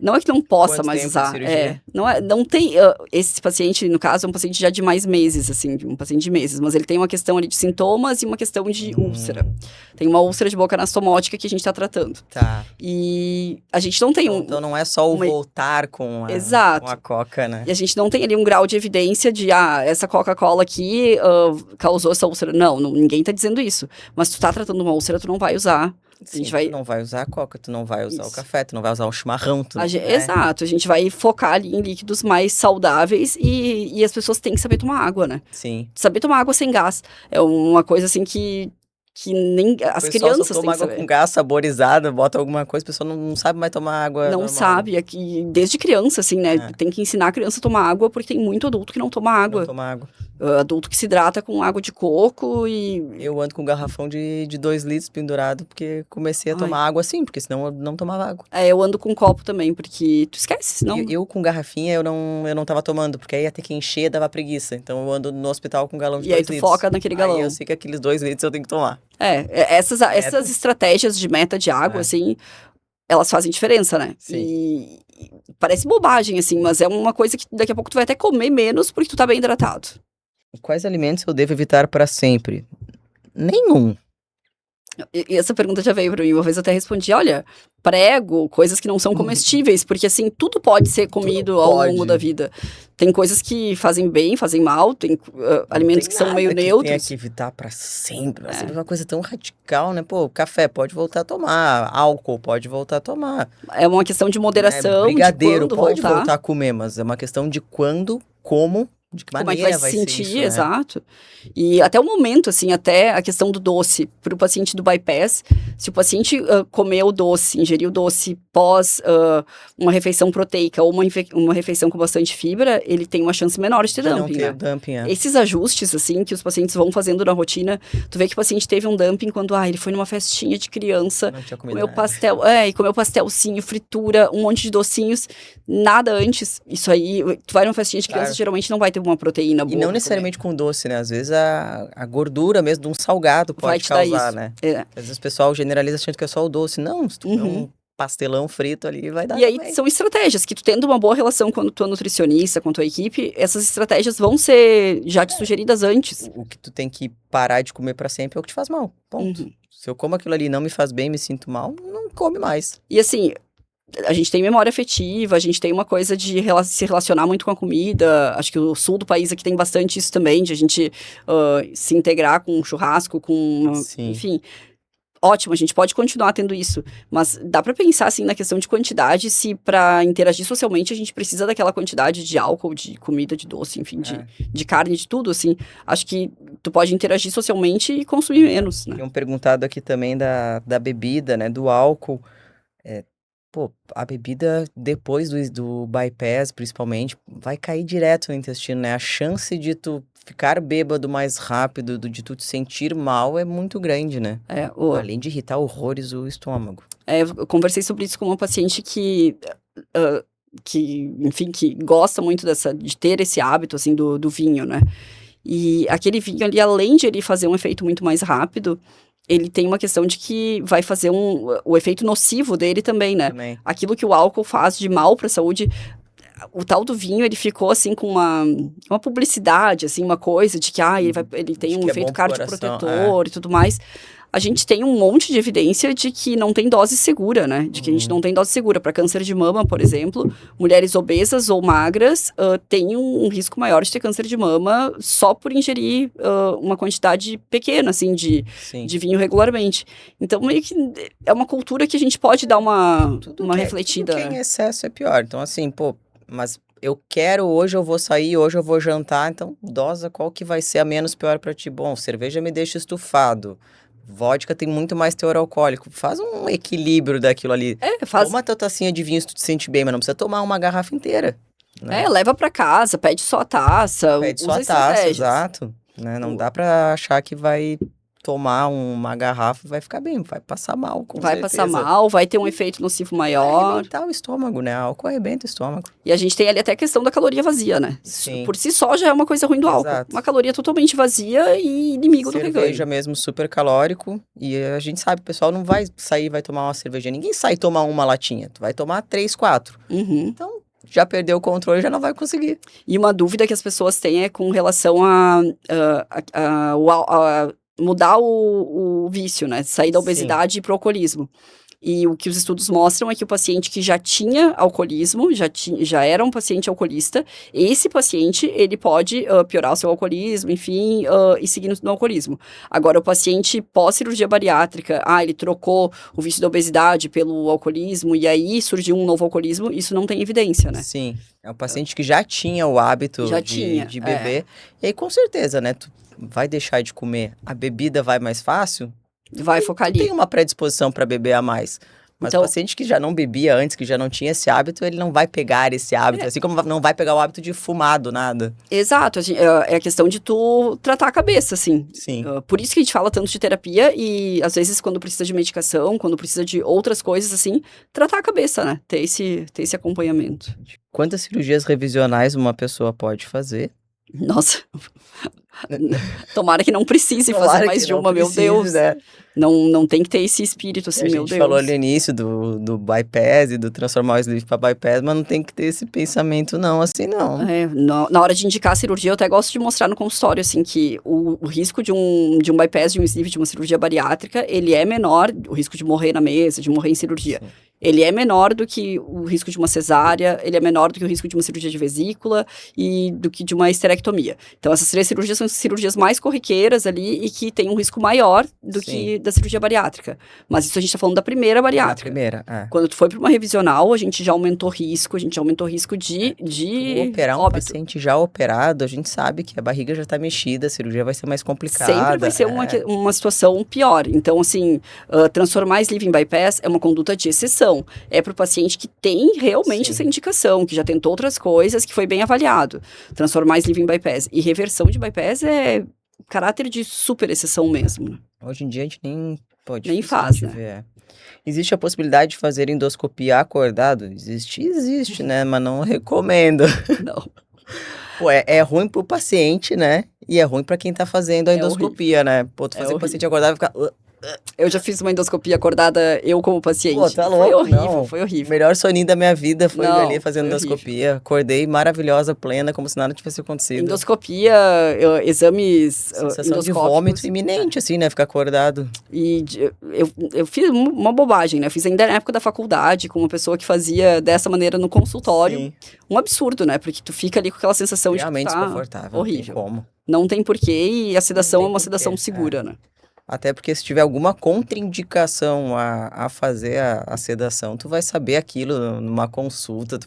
Não é que não possa Quanto mais tempo de usar. cirurgia? Não tem. Esse paciente, no caso, é um paciente já de mais meses, assim, um paciente de meses, mas ele tem uma questão ali de sintomas e uma questão de úlcera. Tem uma úlcera de boca anastomótica que a gente tá tratando. Tá. E a gente não tem Então não é só o voltar com a Coca, né? E a gente não tem ali um grau de evidência de, essa Coca-Cola aqui causou essa úlcera. Não, ninguém tá dizendo isso. Mas tu tá tratando uma úlcera, tu não vai usar. Sim, tu não vai usar a Coca, tu não vai usar o café, tu não vai usar o chimarrão. Exato, a gente vai focar ali em líquidos mais saudáveis e as pessoas têm que saber tomar água, né? Sim. Saber tomar água sem gás é uma coisa assim que nem as crianças têm que saber. Água com gás saborizada, bota alguma coisa, o pessoal não sabe mais tomar água não normal. sabe, aqui desde criança, assim, né? Tem que ensinar a criança a tomar água, porque tem muito adulto que não toma água. Não toma água. Adulto que se hidrata com água de coco e... Eu ando com um garrafão de 2 litros pendurado, porque comecei a tomar água assim, porque senão eu não tomava água. Eu ando com copo também, porque tu esquece, senão... Eu com garrafinha, eu não tava tomando, porque aí ia ter que encher, dava preguiça. Então eu ando no hospital com um galão de 2 litros. E aí tu foca naquele galão. Aí eu sei que aqueles 2 litros eu tenho que tomar. Essas estratégias de meta de água, assim, elas fazem diferença, né? Sim. E parece bobagem, assim, mas é uma coisa que daqui a pouco tu vai até comer menos porque tu tá bem hidratado. Quais alimentos eu devo evitar para sempre? Nenhum. E essa pergunta já veio pra mim, uma vez eu até respondi, olha, prego, coisas que não são comestíveis, porque assim, tudo pode ser comido ao longo da vida. Tem coisas que fazem bem, fazem mal, tem alimentos que são meio neutros. Tem que evitar para sempre, é uma coisa tão radical, né? Pô, café pode voltar a tomar, álcool pode voltar a tomar. É uma questão de moderação, brigadeiro de pode voltar a comer, mas é uma questão de quando, como... De que maneira como é que vai se sentir, isso, exato. E até o momento, assim, até a questão do doce, para o paciente do bypass, se o paciente comer o doce, ingerir o doce pós uma refeição proteica ou uma refeição com bastante fibra, ele tem uma chance menor de ter dumping, né? Esses ajustes, assim, que os pacientes vão fazendo na rotina, tu vê que o paciente teve um dumping quando, ele foi numa festinha de criança, comeu pastel, e comeu pastelzinho, fritura, um monte de docinhos, nada antes. Isso aí, tu vai numa festinha de criança, geralmente não vai ter uma proteína boa. E não necessariamente com doce, né? Às vezes a gordura mesmo de um salgado pode causar, né? Às vezes o pessoal generaliza achando que é só o doce. Não, se tu comer um pastelão frito ali, vai dar. E aí são estratégias que tu tendo uma boa relação com a tua nutricionista, com a tua equipe, essas estratégias vão ser já te sugeridas antes. O que tu tem que parar de comer pra sempre é o que te faz mal. Ponto. Se eu como aquilo ali e não me faz bem, me sinto mal, não come mais. E assim, a gente tem memória afetiva, a gente tem uma coisa de se relacionar muito com a comida. Acho que o sul do país aqui tem bastante isso também, de a gente se integrar com um churrasco, Sim. enfim. Ótimo, a gente pode continuar tendo isso, mas dá pra pensar, assim, na questão de quantidade, se pra interagir socialmente a gente precisa daquela quantidade de álcool, de comida, de doce, enfim, de carne, de tudo, assim. Acho que tu pode interagir socialmente e consumir menos, né? Tinham perguntado aqui também da bebida, né, do álcool. Pô, a bebida depois do bypass, principalmente, vai cair direto no intestino, né? A chance de tu ficar bêbado mais rápido, de tu te sentir mal, é muito grande, né? Além de irritar horrores o estômago. Eu conversei sobre isso com uma paciente enfim, que gosta muito de ter esse hábito, assim, do vinho, né? E aquele vinho ali, além de ele fazer um efeito muito mais rápido, ele tem uma questão de que vai fazer o efeito nocivo dele também, né? Também. Aquilo que o álcool faz de mal para a saúde, o tal do vinho, ele ficou assim com uma publicidade, assim, uma coisa de que ele tem Diz um que é efeito bom pro cardioprotetor e tudo mais. A gente tem um monte de evidência de que não tem dose segura, né? De que a gente não tem dose segura. Para câncer de mama, por exemplo, mulheres obesas ou magras têm um risco maior de ter câncer de mama só por ingerir uma quantidade pequena, assim, de vinho regularmente. Então, meio que é uma cultura que a gente pode dar uma refletida. Tudo que é em excesso é pior. Então, assim, pô, mas eu quero, hoje eu vou sair, hoje eu vou jantar, então dosa qual que vai ser a menos pior pra ti? Bom, cerveja me deixa estufado. Vodka tem muito mais teor alcoólico. Faz um equilíbrio daquilo ali. Toma tua tacinha de vinho se tu te sente bem, mas não precisa tomar uma garrafa inteira. Né? Leva pra casa, pede só a taça. Pede só a taça, exato. Né? Não dá pra achar que vai tomar uma garrafa e vai ficar bem, vai passar mal, com vai certeza. Passar mal, vai ter um efeito nocivo maior. Vai arrebentar o estômago, né? Álcool arrebenta o estômago. E a gente tem ali até a questão da caloria vazia, né? Sim. Por si só já é uma coisa ruim do álcool. Uma caloria totalmente vazia e inimigo do reganho. Cerveja mesmo super calórico. E a gente sabe, o pessoal não vai sair e vai tomar uma cerveja. Ninguém sai e tomar uma latinha. Tu vai tomar 3, 4. Então, já perdeu o controle, já não vai conseguir. E uma dúvida que as pessoas têm é com relação a mudar o vício, né? Sair da obesidade e pro alcoolismo. E o que os estudos mostram é que o paciente que já tinha alcoolismo, já era um paciente alcoolista, esse paciente, ele pode piorar o seu alcoolismo, enfim, e seguir no alcoolismo. Agora, o paciente pós-cirurgia bariátrica, ele trocou o vício da obesidade pelo alcoolismo, e aí surgiu um novo alcoolismo, isso não tem evidência, né? Sim, é um paciente que já tinha o hábito de beber, e aí com certeza, né, tu vai deixar de comer, a bebida vai mais fácil, vai focar ali. Tem uma predisposição para beber a mais. Mas então, o paciente que já não bebia antes, que já não tinha esse hábito, ele não vai pegar esse hábito, assim como não vai pegar o hábito de fumar do nada. Exato, é a questão de tu tratar a cabeça, assim. Sim. Por isso que a gente fala tanto de terapia e, às vezes, quando precisa de medicação, quando precisa de outras coisas, assim, tratar a cabeça, né? Ter esse acompanhamento. Quantas cirurgias revisionais uma pessoa pode fazer? Nossa... Tomara que não precise fazer mais de uma, meu Deus. Né? Não tem que ter esse espírito, assim, meu Deus. A gente falou ali no início do bypass e do transformar o sleeve para bypass, mas não tem que ter esse pensamento não, assim, não. Na hora de indicar a cirurgia, eu até gosto de mostrar no consultório, assim, que o risco de um bypass, de um sleeve, de uma cirurgia bariátrica, ele é menor, o risco de morrer na mesa, de morrer em cirurgia. Sim. Ele é menor do que o risco de uma cesárea, ele é menor do que o risco de uma cirurgia de vesícula e do que de uma esterectomia. Então, essas 3 cirurgias são cirurgias mais corriqueiras ali e que tem um risco maior do que da cirurgia bariátrica. Mas isso a gente tá falando da primeira bariátrica. Quando tu foi para uma revisional, a gente já aumentou risco, de operar um óbito. Paciente já operado, a gente sabe que a barriga já tá mexida, a cirurgia vai ser mais complicada. Sempre vai ser uma situação pior. Então, assim, transformar sleeve em bypass é uma conduta de exceção. É para o paciente que tem realmente essa indicação, que já tentou outras coisas, que foi bem avaliado. Transformar sleeve em bypass. E reversão de bypass é caráter de super exceção mesmo. Hoje em dia a gente nem pode faz, né? Ver. Existe a possibilidade de fazer endoscopia acordado? Existe, né? Mas não recomendo. Não. Pô, é ruim pro paciente, né? E é ruim para quem tá fazendo a endoscopia, né? Pô, tu fazer o paciente acordado e ficar... Eu já fiz uma endoscopia acordada, eu como paciente. Pô, tá Foi louco, horrível, não. foi O horrível. melhor soninho da minha vida foi Não, ali fazendo foi horrível. endoscopia. Acordei maravilhosa, plena, como se nada tivesse acontecido. Endoscopia, exames Sensação de endoscópicos. vômito iminente, assim, né? Ficar acordado. Eu fiz uma bobagem, né? Fiz ainda na época da faculdade, com uma pessoa que fazia dessa maneira no consultório. Sim. Um absurdo, né? Porque tu fica ali com aquela sensação Realmente de que tu tá desconfortável. horrível. Não tem como. Não tem porquê e a sedação tem é uma porquê, sedação segura, né? Até porque se tiver alguma contraindicação a fazer a sedação, tu vai saber aquilo numa consulta,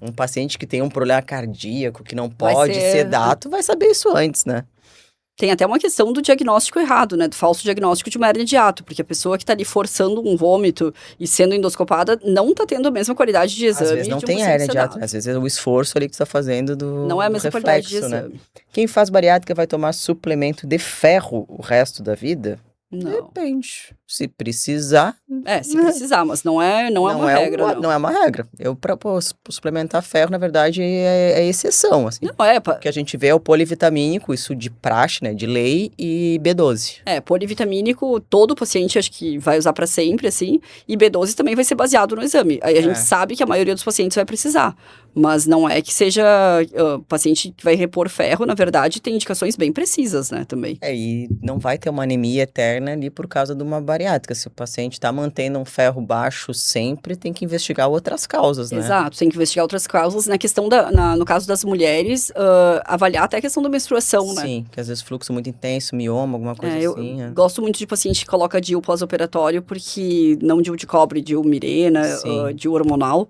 um paciente que tem um problema cardíaco, que não Vai pode ser- sedar, tu vai saber isso antes, né? Tem até uma questão do diagnóstico errado, né? Do falso diagnóstico de uma hernia de hiato, porque a pessoa que tá ali forçando um vômito e sendo endoscopada não tá tendo a mesma qualidade de exame Às vezes não de um tem paciente hernia de hiato, sedado. né? Às vezes é o esforço ali que tu tá fazendo Não é a do mesma qualidade de reflexo, né? exame. Quem faz bariátrica vai tomar suplemento de ferro o resto da vida? Não. Depende. Se precisar, Se precisar, mas não é uma regra, não. não é uma regra. Eu, para suplementar ferro, na verdade, é exceção, assim. Não é, O que a gente vê é o polivitamínico, isso de praxe, né, de lei, e B12. polivitamínico, todo paciente acho que vai usar pra sempre, assim, e B12 também vai ser baseado no exame. Aí a gente sabe que a maioria dos pacientes vai precisar, mas não é que seja paciente que vai repor ferro, na verdade, tem indicações bem precisas, né, também. E não vai ter uma anemia eterna ali por causa de uma bariátrica. Se o paciente está mantendo um ferro baixo sempre, tem que investigar outras causas, né? Exato, tem que investigar outras causas. Na questão no caso das mulheres, avaliar até a questão da menstruação, né? Sim, que às vezes fluxo muito intenso, mioma, alguma coisa Eu assim. gosto muito de paciente que coloca DIU pós-operatório, porque não DIU de cobre, DIU Mirena, Sim. DIU hormonal,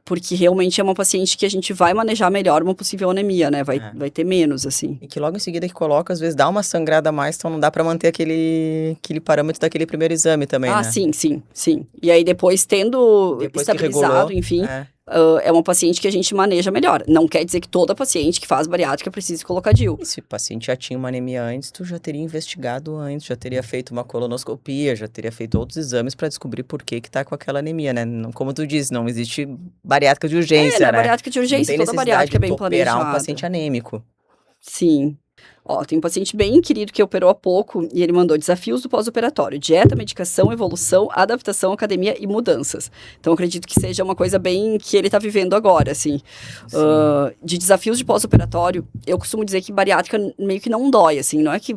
porque realmente é uma paciente que a gente vai manejar melhor uma possível anemia, né? Vai ter menos, assim. E que logo em seguida que coloca, às vezes dá uma sangrada a mais, então não dá pra manter aquele parâmetro daquele primeiro exame também, né? Sim. E aí depois tendo Depois que estabilizado, regulou, enfim, é uma paciente que a gente maneja melhor. Não quer dizer que toda paciente que faz bariátrica precise colocar DIU. E se o paciente já tinha uma anemia antes, tu já teria investigado antes, já teria feito uma colonoscopia, já teria feito outros exames pra descobrir por que tá com aquela anemia, né? Como tu disse, não existe bariátrica de urgência, né? né? Bariátrica de urgência, não tem toda bariátrica é bem necessidade de operar planejada. um paciente anêmico. Sim. Ó, tem um paciente bem querido que operou há pouco e ele mandou desafios do pós-operatório: dieta, medicação, evolução, adaptação, academia e mudanças. Então, acredito que seja uma coisa bem que ele tá vivendo agora, assim. De desafios de pós-operatório, eu costumo dizer que bariátrica meio que não dói, assim. Não é que...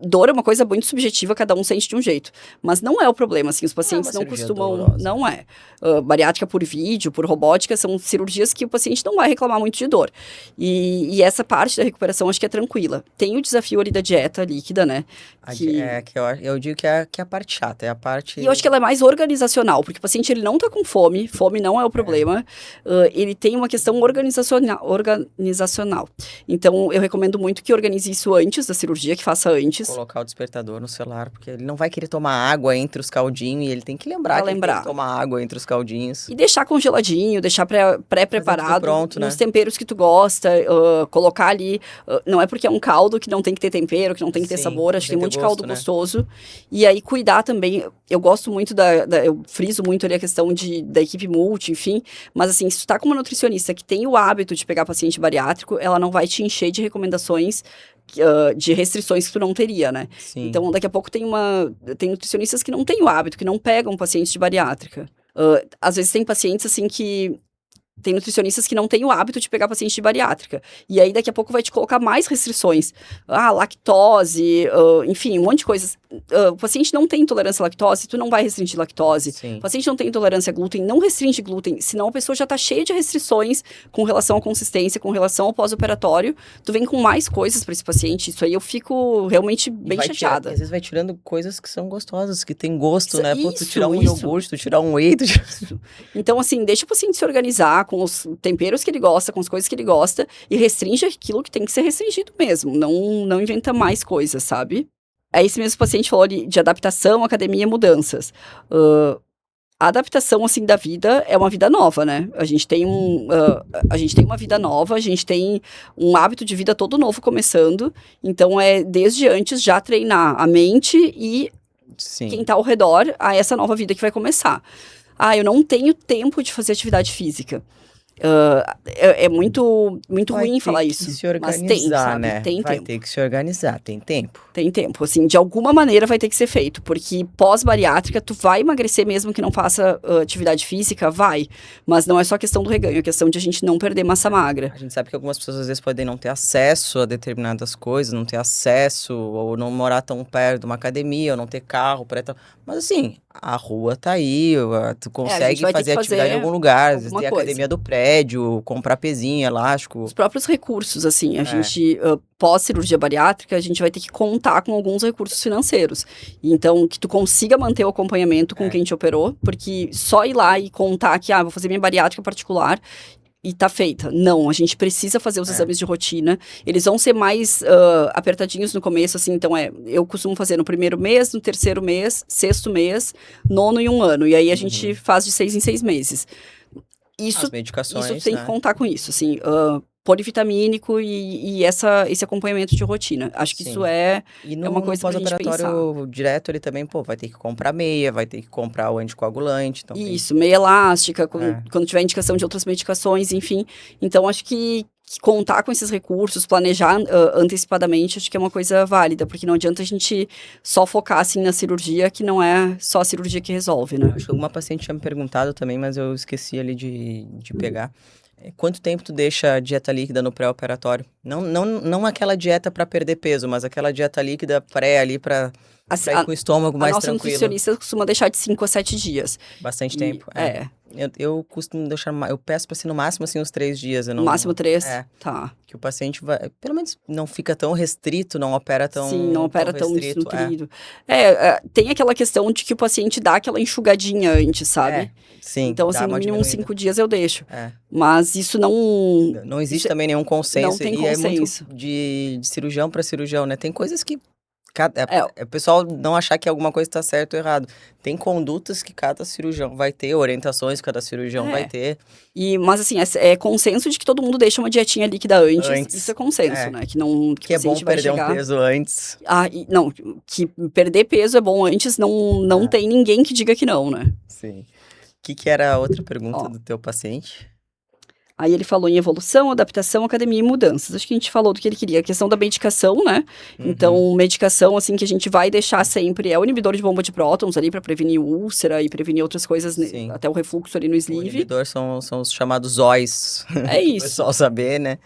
Dor é uma coisa muito subjetiva, cada um sente de um jeito. Mas não é o problema, assim. Os pacientes não costumam... dolorosa. Não é. Bariátrica por vídeo, por robótica, são cirurgias que o paciente não vai reclamar muito de dor. E essa parte da recuperação acho que é tranquila. Tem o desafio ali da dieta líquida, né? Eu digo que é a parte chata, é a parte... E eu acho que ela é mais organizacional, porque o paciente ele não tá com fome não é o problema, ele tem uma questão organizacional. Então, eu recomendo muito que organize isso antes da cirurgia, que faça antes. Colocar o despertador no celular, porque ele não vai querer tomar água entre os caldinhos, e ele tem que lembrar que ele tem que tomar água entre os caldinhos. E deixar congeladinho, deixar pré-preparado, pronto, nos né? temperos que tu gosta, colocar ali, não é porque é um caldo que não tem que ter tempero, que não tem que ter sabor, acho que tem um monte de caldo gostoso. E aí, cuidar também, eu gosto muito eu friso muito ali a questão da equipe multi, enfim, mas assim, se tu tá com uma nutricionista que tem o hábito de pegar paciente bariátrico, ela não vai te encher de recomendações de restrições que tu não teria, né? Sim. Então, daqui a pouco tem nutricionistas que não têm o hábito, que não pegam pacientes de bariátrica. Às vezes tem pacientes, assim, que... Tem nutricionistas que não têm o hábito de pegar paciente de bariátrica. E aí, daqui a pouco, vai te colocar mais restrições. Lactose, enfim, um monte de coisas. O paciente não tem intolerância à lactose, tu não vai restringir lactose. Sim. O paciente não tem intolerância a glúten, não restringe glúten. Senão, a pessoa já tá cheia de restrições com relação à consistência, com relação ao pós-operatório. Tu vem com mais coisas para esse paciente. Isso aí eu fico realmente bem chateada. Às vezes vai tirando coisas que são gostosas, que tem gosto, né? Pô, tu tirar um isso. iogurte, tu tirar um whey, Então, assim, deixa o paciente se organizar com os temperos que ele gosta, com as coisas que ele gosta, e restringe aquilo que tem que ser restringido mesmo. Não inventa mais coisas, sabe? Aí esse mesmo paciente falou de adaptação, academia e mudanças. A adaptação, assim, da vida é uma vida nova, né? A gente tem uma vida nova, a gente tem um hábito de vida todo novo começando. Então, desde antes já treinar a mente e quem tá ao redor a essa nova vida que vai começar. Eu não tenho tempo de fazer atividade física. É muito, muito Vai ruim ter falar que isso. se Mas tem, organizar, sabe? né? Tem Vai tempo. ter que se organizar, tem tempo. Tem tempo, assim, de alguma maneira vai ter que ser feito, porque pós-bariátrica tu vai emagrecer mesmo que não faça atividade física, vai, mas não é só questão do reganho, é questão de a gente não perder massa magra. A gente sabe que algumas pessoas às vezes podem não ter acesso a determinadas coisas, não ter acesso, ou não morar tão perto de uma academia, ou não ter carro para tal. Mas assim, a rua tá aí, tu A gente consegue vai ter que fazer atividade em fazer algum lugar, às vezes alguma tem a coisa. academia do prédio, comprar pezinho, elástico. Os próprios recursos, assim, a É. gente, pós-cirurgia bariátrica, a gente vai ter que contar com alguns recursos financeiros. Então, que tu consiga manter o acompanhamento com É. quem te operou, porque só ir lá e contar que, vou fazer minha bariátrica particular e tá feita. Não, a gente precisa fazer os exames de rotina. Eles vão ser mais apertadinhos no começo, assim, então eu costumo fazer no primeiro mês, no terceiro mês, sexto mês, nono e 1 ano. E aí a gente faz de 6 em 6 meses. Isso As medicações, isso tem que né? contar com isso, assim, polivitamínico e esse acompanhamento de rotina. Acho que isso Sim. é E uma no coisa pra gente pensar. pós-operatório direto, ele também, pô, vai ter que comprar meia, vai ter que comprar o anticoagulante, então tem... Isso, meia elástica, É. quando tiver indicação de outras medicações, enfim. Então, acho que contar com esses recursos, planejar antecipadamente, acho que é uma coisa válida, porque não adianta a gente só focar, assim, na cirurgia, que não é só a cirurgia que resolve, né? Acho que alguma paciente tinha me perguntado também, mas eu esqueci ali de pegar. Quanto tempo tu deixa a dieta líquida no pré-operatório? Não aquela dieta para perder peso, mas aquela dieta líquida pré ali para ir com o estômago A mais nossa tranquilo. nutricionista costuma deixar de 5 a 7 dias. Bastante E- tempo. É, Eu costumo deixar, eu peço para ser no máximo assim uns 3 dias. Eu no não, máximo 3. É, Tá. que o paciente vai, pelo menos não fica tão restrito, não opera Sim, não tão opera tão restrito. desnutrido. Tem aquela questão de que o paciente dá aquela enxugadinha antes, sabe? Sim, Então, dá assim, no uma mínimo uns diminuída. 5 dias eu deixo. É. Mas isso não. Não existe Isso também nenhum não consenso tem e é muito consenso. de cirurgião para cirurgião, né? Tem coisas que É, o pessoal não achar que alguma coisa está certo ou errado. Tem condutas que cada cirurgião vai ter, orientações que cada cirurgião vai É. ter. Mas assim, é consenso de que todo mundo deixa uma dietinha líquida antes. Antes. Isso é consenso, É. né? Que não Que é o bom paciente vai perder um chegar. peso antes. Não, que perder peso é bom antes, não É. tem ninguém que diga que não, né? Sim. O que era a outra pergunta Ó. do teu paciente? Aí ele falou em evolução, adaptação, academia e mudanças. Acho que a gente falou do que ele queria. A questão da medicação, né? Uhum. Então, medicação, assim, que a gente vai deixar sempre é o inibidor de bomba de prótons ali para prevenir úlcera e prevenir outras coisas, Sim. até o refluxo ali no O sleeve. inibidor são os chamados OIs. É O isso. pessoal saber, né?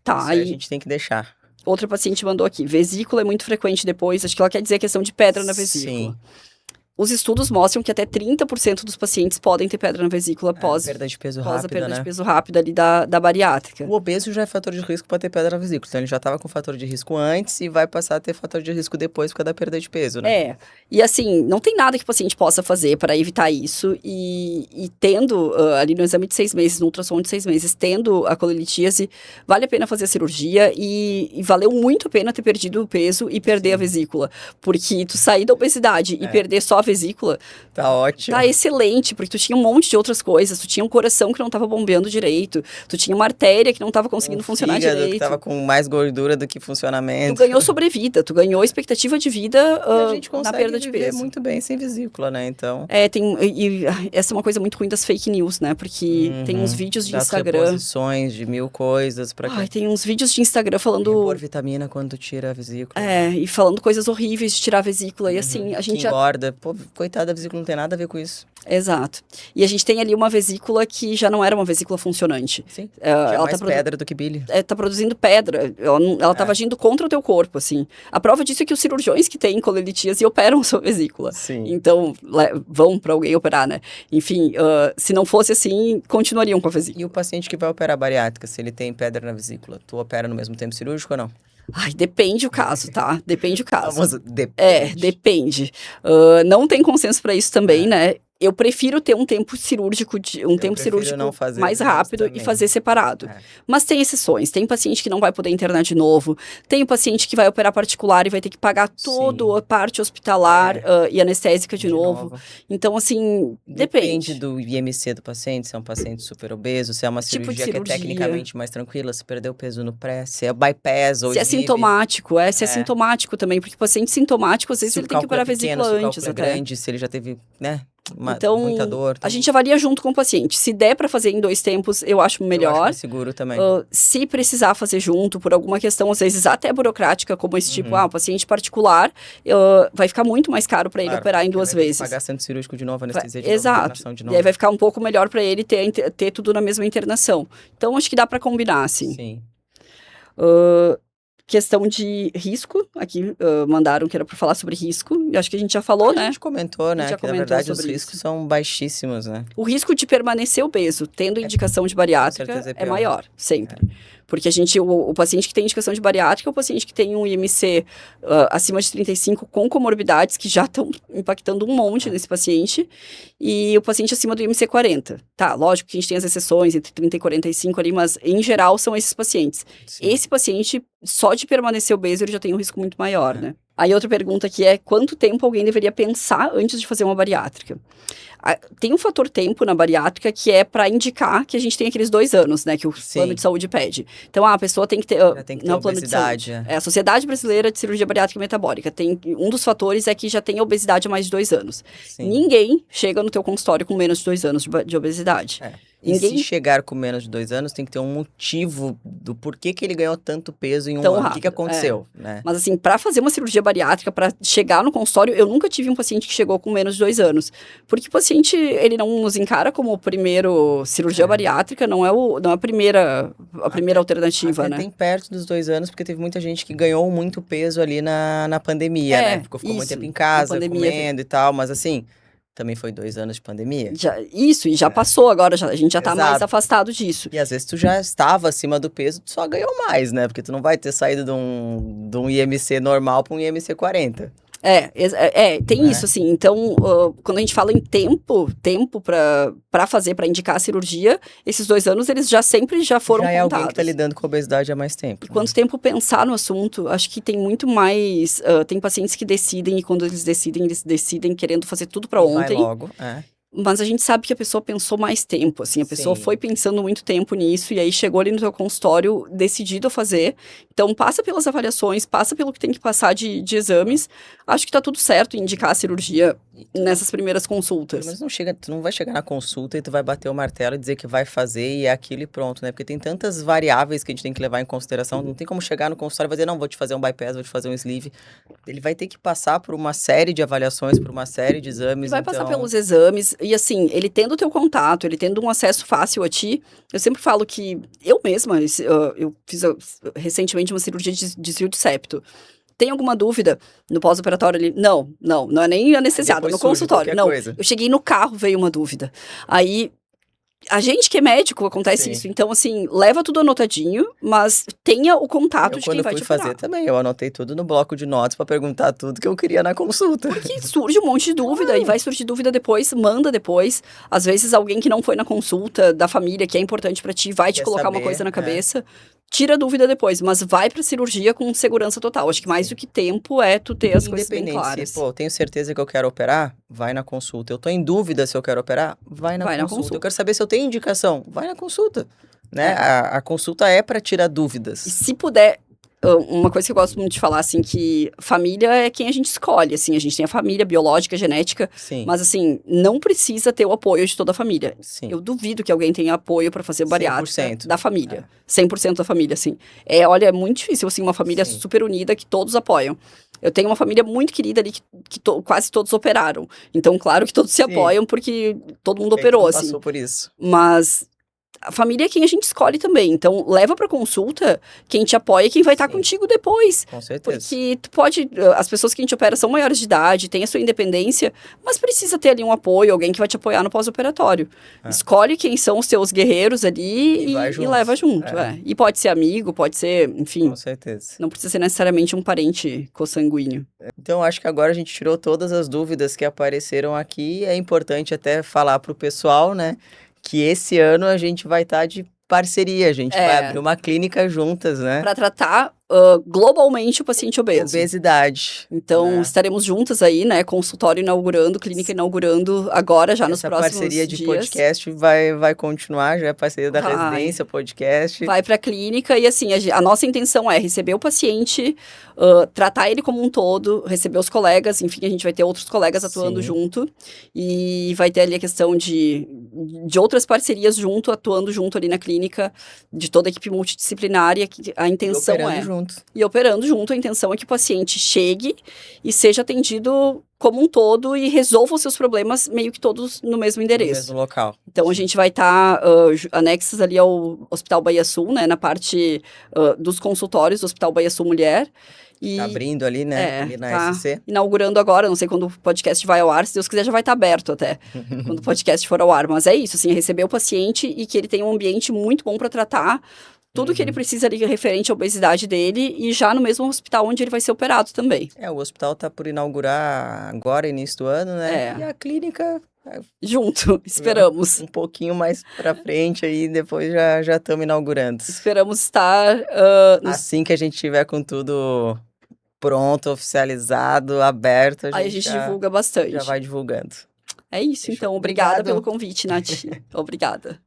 Tá, Isso aí a aí gente tem que deixar. outra paciente mandou aqui. Vesícula é muito frequente depois. Acho que ela quer dizer a questão de pedra na vesícula. Sim. Os estudos mostram que até 30% dos pacientes podem ter pedra na vesícula após Perda de peso a rápida, perda né? de peso rápida ali da bariátrica. O obeso já é fator de risco para ter pedra na vesícula. Então ele já estava com fator de risco antes e vai passar a ter fator de risco depois por causa da perda de peso, né? E assim, não tem nada que o paciente possa fazer para evitar isso e tendo, ali no exame de 6 meses, no ultrassom de 6 meses, tendo a colelitíase, vale a pena fazer a cirurgia e valeu muito a pena ter perdido o peso e perder a vesícula, porque tu sair da obesidade e perder só a vesícula, Tá ótimo. tá excelente, porque tu tinha um monte de outras coisas, tu tinha um coração que não tava bombeando direito, tu tinha uma artéria que não tava conseguindo funcionar fígado direito. que tava com mais gordura do que Tu funcionamento. ganhou sobrevida, tu ganhou expectativa de vida E a gente na consegue perda de viver peso. muito bem sem vesícula, né? Então, Essa é uma coisa muito ruim das fake news, né? Porque tem uns vídeos de das Instagram. reposições de 1000 coisas pra Ai, tem uns vídeos de Instagram falando. repor vitamina quando tu tira a vesícula. E falando coisas horríveis de tirar a vesícula. E assim, a gente Que já. engorda. Pô, coitada da vesícula, não tem nada a ver com isso. Exato. E a gente tem ali uma vesícula que já não era uma vesícula funcionante. Sim. Ela Tinha mais tá pedra do que bile. tá produzindo pedra. Ela tava agindo contra o teu corpo, assim. A prova disso é que os cirurgiões que têm colelitíase operam sua vesícula. Sim. Então, vão pra alguém operar, né? Enfim, se não fosse assim, continuariam com a vesícula. E o paciente que vai operar bariátrica, se ele tem pedra na vesícula, tu opera no mesmo tempo cirúrgico ou não? Ai, depende o caso, tá? Depende o caso. Famoso depende. Depende. Não tem consenso pra isso também, né? Eu prefiro ter um tempo cirúrgico, prefiro não fazer mais rápido e também. fazer separado. É. Mas tem exceções. Tem paciente que não vai poder internar de novo. Tem paciente que vai operar particular e vai ter que pagar toda a parte hospitalar e anestésica de novo. Então, assim, depende. Do IMC do paciente, se é um paciente super obeso, se é uma Tipo de cirurgia que é cirurgia. tecnicamente mais tranquila, se perdeu peso no pré, se é bypass ou Se é sleeve. sintomático, se é sintomático também, porque o paciente sintomático, às vezes Se ele o tem que cálculo operar a é pequeno, vesícula se o antes cálculo é até. grande, se ele já teve, né, Então, muita dor. a gente avalia junto com o paciente. Se der para fazer em 2 tempos, eu acho Eu melhor. acho mais seguro também. Se precisar fazer junto, por alguma questão, às vezes até burocrática, como esse tipo, o paciente particular, vai ficar muito mais caro para ele Claro, operar em porque 2 vai ter que vezes. pagar centro cirúrgico de novo, anestesia de novo, Exato. internação de E novo. aí vai ficar um pouco melhor para ele ter tudo na mesma internação. Então, acho que dá para combinar, assim. Sim. Questão de risco, aqui mandaram que era para falar sobre risco, e acho que a gente já falou, A né? gente comentou, né, já que na comentou verdade os sobre riscos isso. são baixíssimos, né? O risco de permanecer obeso, tendo indicação de bariátrica, certeza é é pior. maior, sempre. Porque o paciente que tem indicação de bariátrica é o paciente que tem um IMC acima de 35 com comorbidades que já estão impactando um monte nesse paciente, e o paciente acima do IMC 40. Tá, lógico que a gente tem as exceções entre 30 e 45 ali, mas em geral são esses pacientes. Sim. Esse paciente, só de permanecer obeso, ele já tem um risco muito maior, né? Aí outra pergunta que é, quanto tempo alguém deveria pensar antes de fazer uma bariátrica? Tem um fator tempo na bariátrica que é para indicar que a gente tem aqueles 2 anos, né, que o plano de saúde pede. Então, a pessoa tem que ter... Já tem que ter não, plano obesidade. De saúde. A Sociedade Brasileira de Cirurgia Bariátrica e Metabólica. Um dos fatores é que já tem obesidade há mais de 2 anos. Sim. Ninguém chega no teu consultório com menos de 2 anos de obesidade. E se chegar com menos de 2 anos, tem que ter um motivo do porquê que ele ganhou tanto peso em um ano. Rápido, o que aconteceu, né? Mas assim, para fazer uma cirurgia bariátrica, para chegar no consultório, eu nunca tive um paciente que chegou com menos de 2 anos. Porque o paciente, ele não nos encara como o primeiro cirurgia bariátrica, não é a primeira alternativa, né? Tem perto dos 2 anos, porque teve muita gente que ganhou muito peso ali na pandemia, né? Ficou muito tempo em casa, comendo e tal, mas assim... Também foi 2 anos de pandemia. E já passou agora, a gente já tá mais afastado disso. E às vezes tu já estava acima do peso, tu só ganhou mais, né? Porque tu não vai ter saído de um IMC normal para um IMC 40. Tem isso, assim. Então, quando a gente fala em tempo para indicar a cirurgia, esses 2 anos, eles sempre foram contados. Já é alguém que tá lidando com obesidade há mais tempo. E quanto tempo pensar no assunto, acho que tem muito mais... tem pacientes que decidem, e quando eles decidem querendo fazer tudo para ontem. Vai logo, Mas a gente sabe que a pessoa pensou mais tempo, assim, a pessoa foi pensando muito tempo nisso, e aí chegou ali no teu consultório decidido a fazer. Então, passa pelas avaliações, passa pelo que tem que passar de exames. Acho que tá tudo certo em indicar a cirurgia nessas primeiras consultas. Mas tu não vai chegar na consulta e tu vai bater o martelo e dizer que vai fazer e é aquilo e pronto, né? Porque tem tantas variáveis que a gente tem que levar em consideração. Não tem como chegar no consultório e dizer, não, vou te fazer um bypass, vou te fazer um sleeve. Ele vai ter que passar por uma série de avaliações, por uma série de exames. Vai passar pelos exames. E assim, ele tendo o teu contato, ele tendo um acesso fácil a ti, eu sempre falo que eu mesma, eu fiz recentemente uma cirurgia de desvio de septo. Tem alguma dúvida no pós-operatório ali? Não é nem anestesiado, no consultório. Não, eu cheguei no carro, veio uma dúvida. Aí, a gente que é médico, acontece isso. Então, assim, leva tudo anotadinho, mas tenha o contato de quem vai te operar. Quando eu fui fazer também, eu anotei tudo no bloco de notas pra perguntar tudo que eu queria na consulta. Porque surge um monte de dúvida, e vai surgir dúvida depois, manda depois. Às vezes, alguém que não foi na consulta da família, que é importante pra ti, vai te colocar uma coisa na cabeça. Tira a dúvida depois, mas vai pra cirurgia com segurança total. Acho que mais do que tempo é tu ter as coisas bem claras. Pô, tenho certeza que eu quero operar? Vai na consulta. Eu tô em dúvida se eu quero operar? Vai na consulta. Eu quero saber se eu tenho indicação? Vai na consulta. Né? A consulta é pra tirar dúvidas. E se puder... Uma coisa que eu gosto muito de falar, assim, que família é quem a gente escolhe, assim, a gente tem a família biológica, genética, mas, assim, não precisa ter o apoio de toda a família. Eu duvido que alguém tenha apoio para fazer bariátrica da família, 100% da família, assim. Olha, é muito difícil, assim, uma família super unida que todos apoiam. Eu tenho uma família muito querida ali que quase todos operaram. Então, claro que todos se apoiam porque todo mundo operou, assim. Passou por isso. Mas... a família é quem a gente escolhe também. Então, leva pra consulta quem te apoia e quem vai estar contigo depois. Com certeza. Porque tu pode... as pessoas que a gente opera são maiores de idade, têm a sua independência, mas precisa ter ali um apoio, alguém que vai te apoiar no pós-operatório. Escolhe quem são os teus guerreiros ali e leva junto. E pode ser amigo, pode ser, enfim... com certeza. Não precisa ser necessariamente um parente consanguíneo. Então, acho que agora a gente tirou todas as dúvidas que apareceram aqui. É importante até falar pro pessoal, né? Que esse ano a gente vai estar de parceria, a gente vai É. abrir uma clínica juntas, né? Para tratar globalmente o paciente obeso. Obesidade. Então, né? estaremos juntas aí, né? Consultório inaugurando, clínica inaugurando agora, já nos Essa próximos parceria de dias. podcast vai continuar, já é parceria da Vai. residência, podcast. Vai para a clínica e, assim, a nossa intenção é receber o paciente, tratar ele como um todo, receber os colegas, enfim, a gente vai ter outros colegas atuando Sim. junto. E vai ter ali a questão de outras parcerias junto, atuando junto ali na clínica, de toda a equipe multidisciplinar. E a intenção operando é... junto. E operando junto, a intenção é que o paciente chegue e seja atendido como um todo e resolva os seus problemas meio que todos no mesmo No endereço. mesmo local. Então, a gente vai estar anexos ali ao Hospital Bahia Sul, né, na parte dos consultórios do Hospital Bahia Sul Mulher. E, Tá abrindo ali, né? Ali na tá SC. inaugurando agora, não sei quando o podcast vai ao ar, se Deus quiser já vai estar aberto até, quando o podcast for ao ar. Mas é isso, assim, receber o paciente e que ele tenha um ambiente muito bom para tratar tudo que ele precisa ali referente à obesidade dele e já no mesmo hospital onde ele vai ser operado também. O hospital tá por inaugurar agora, início do ano, né? E a clínica... Junto, esperamos. Um pouquinho mais pra frente aí, depois já estamos inaugurando. Esperamos estar... Assim que a gente tiver com tudo pronto, oficializado, aberto, Aí a gente divulga bastante. Já vai divulgando. É isso, então. Obrigada pelo convite, Nath. Obrigada.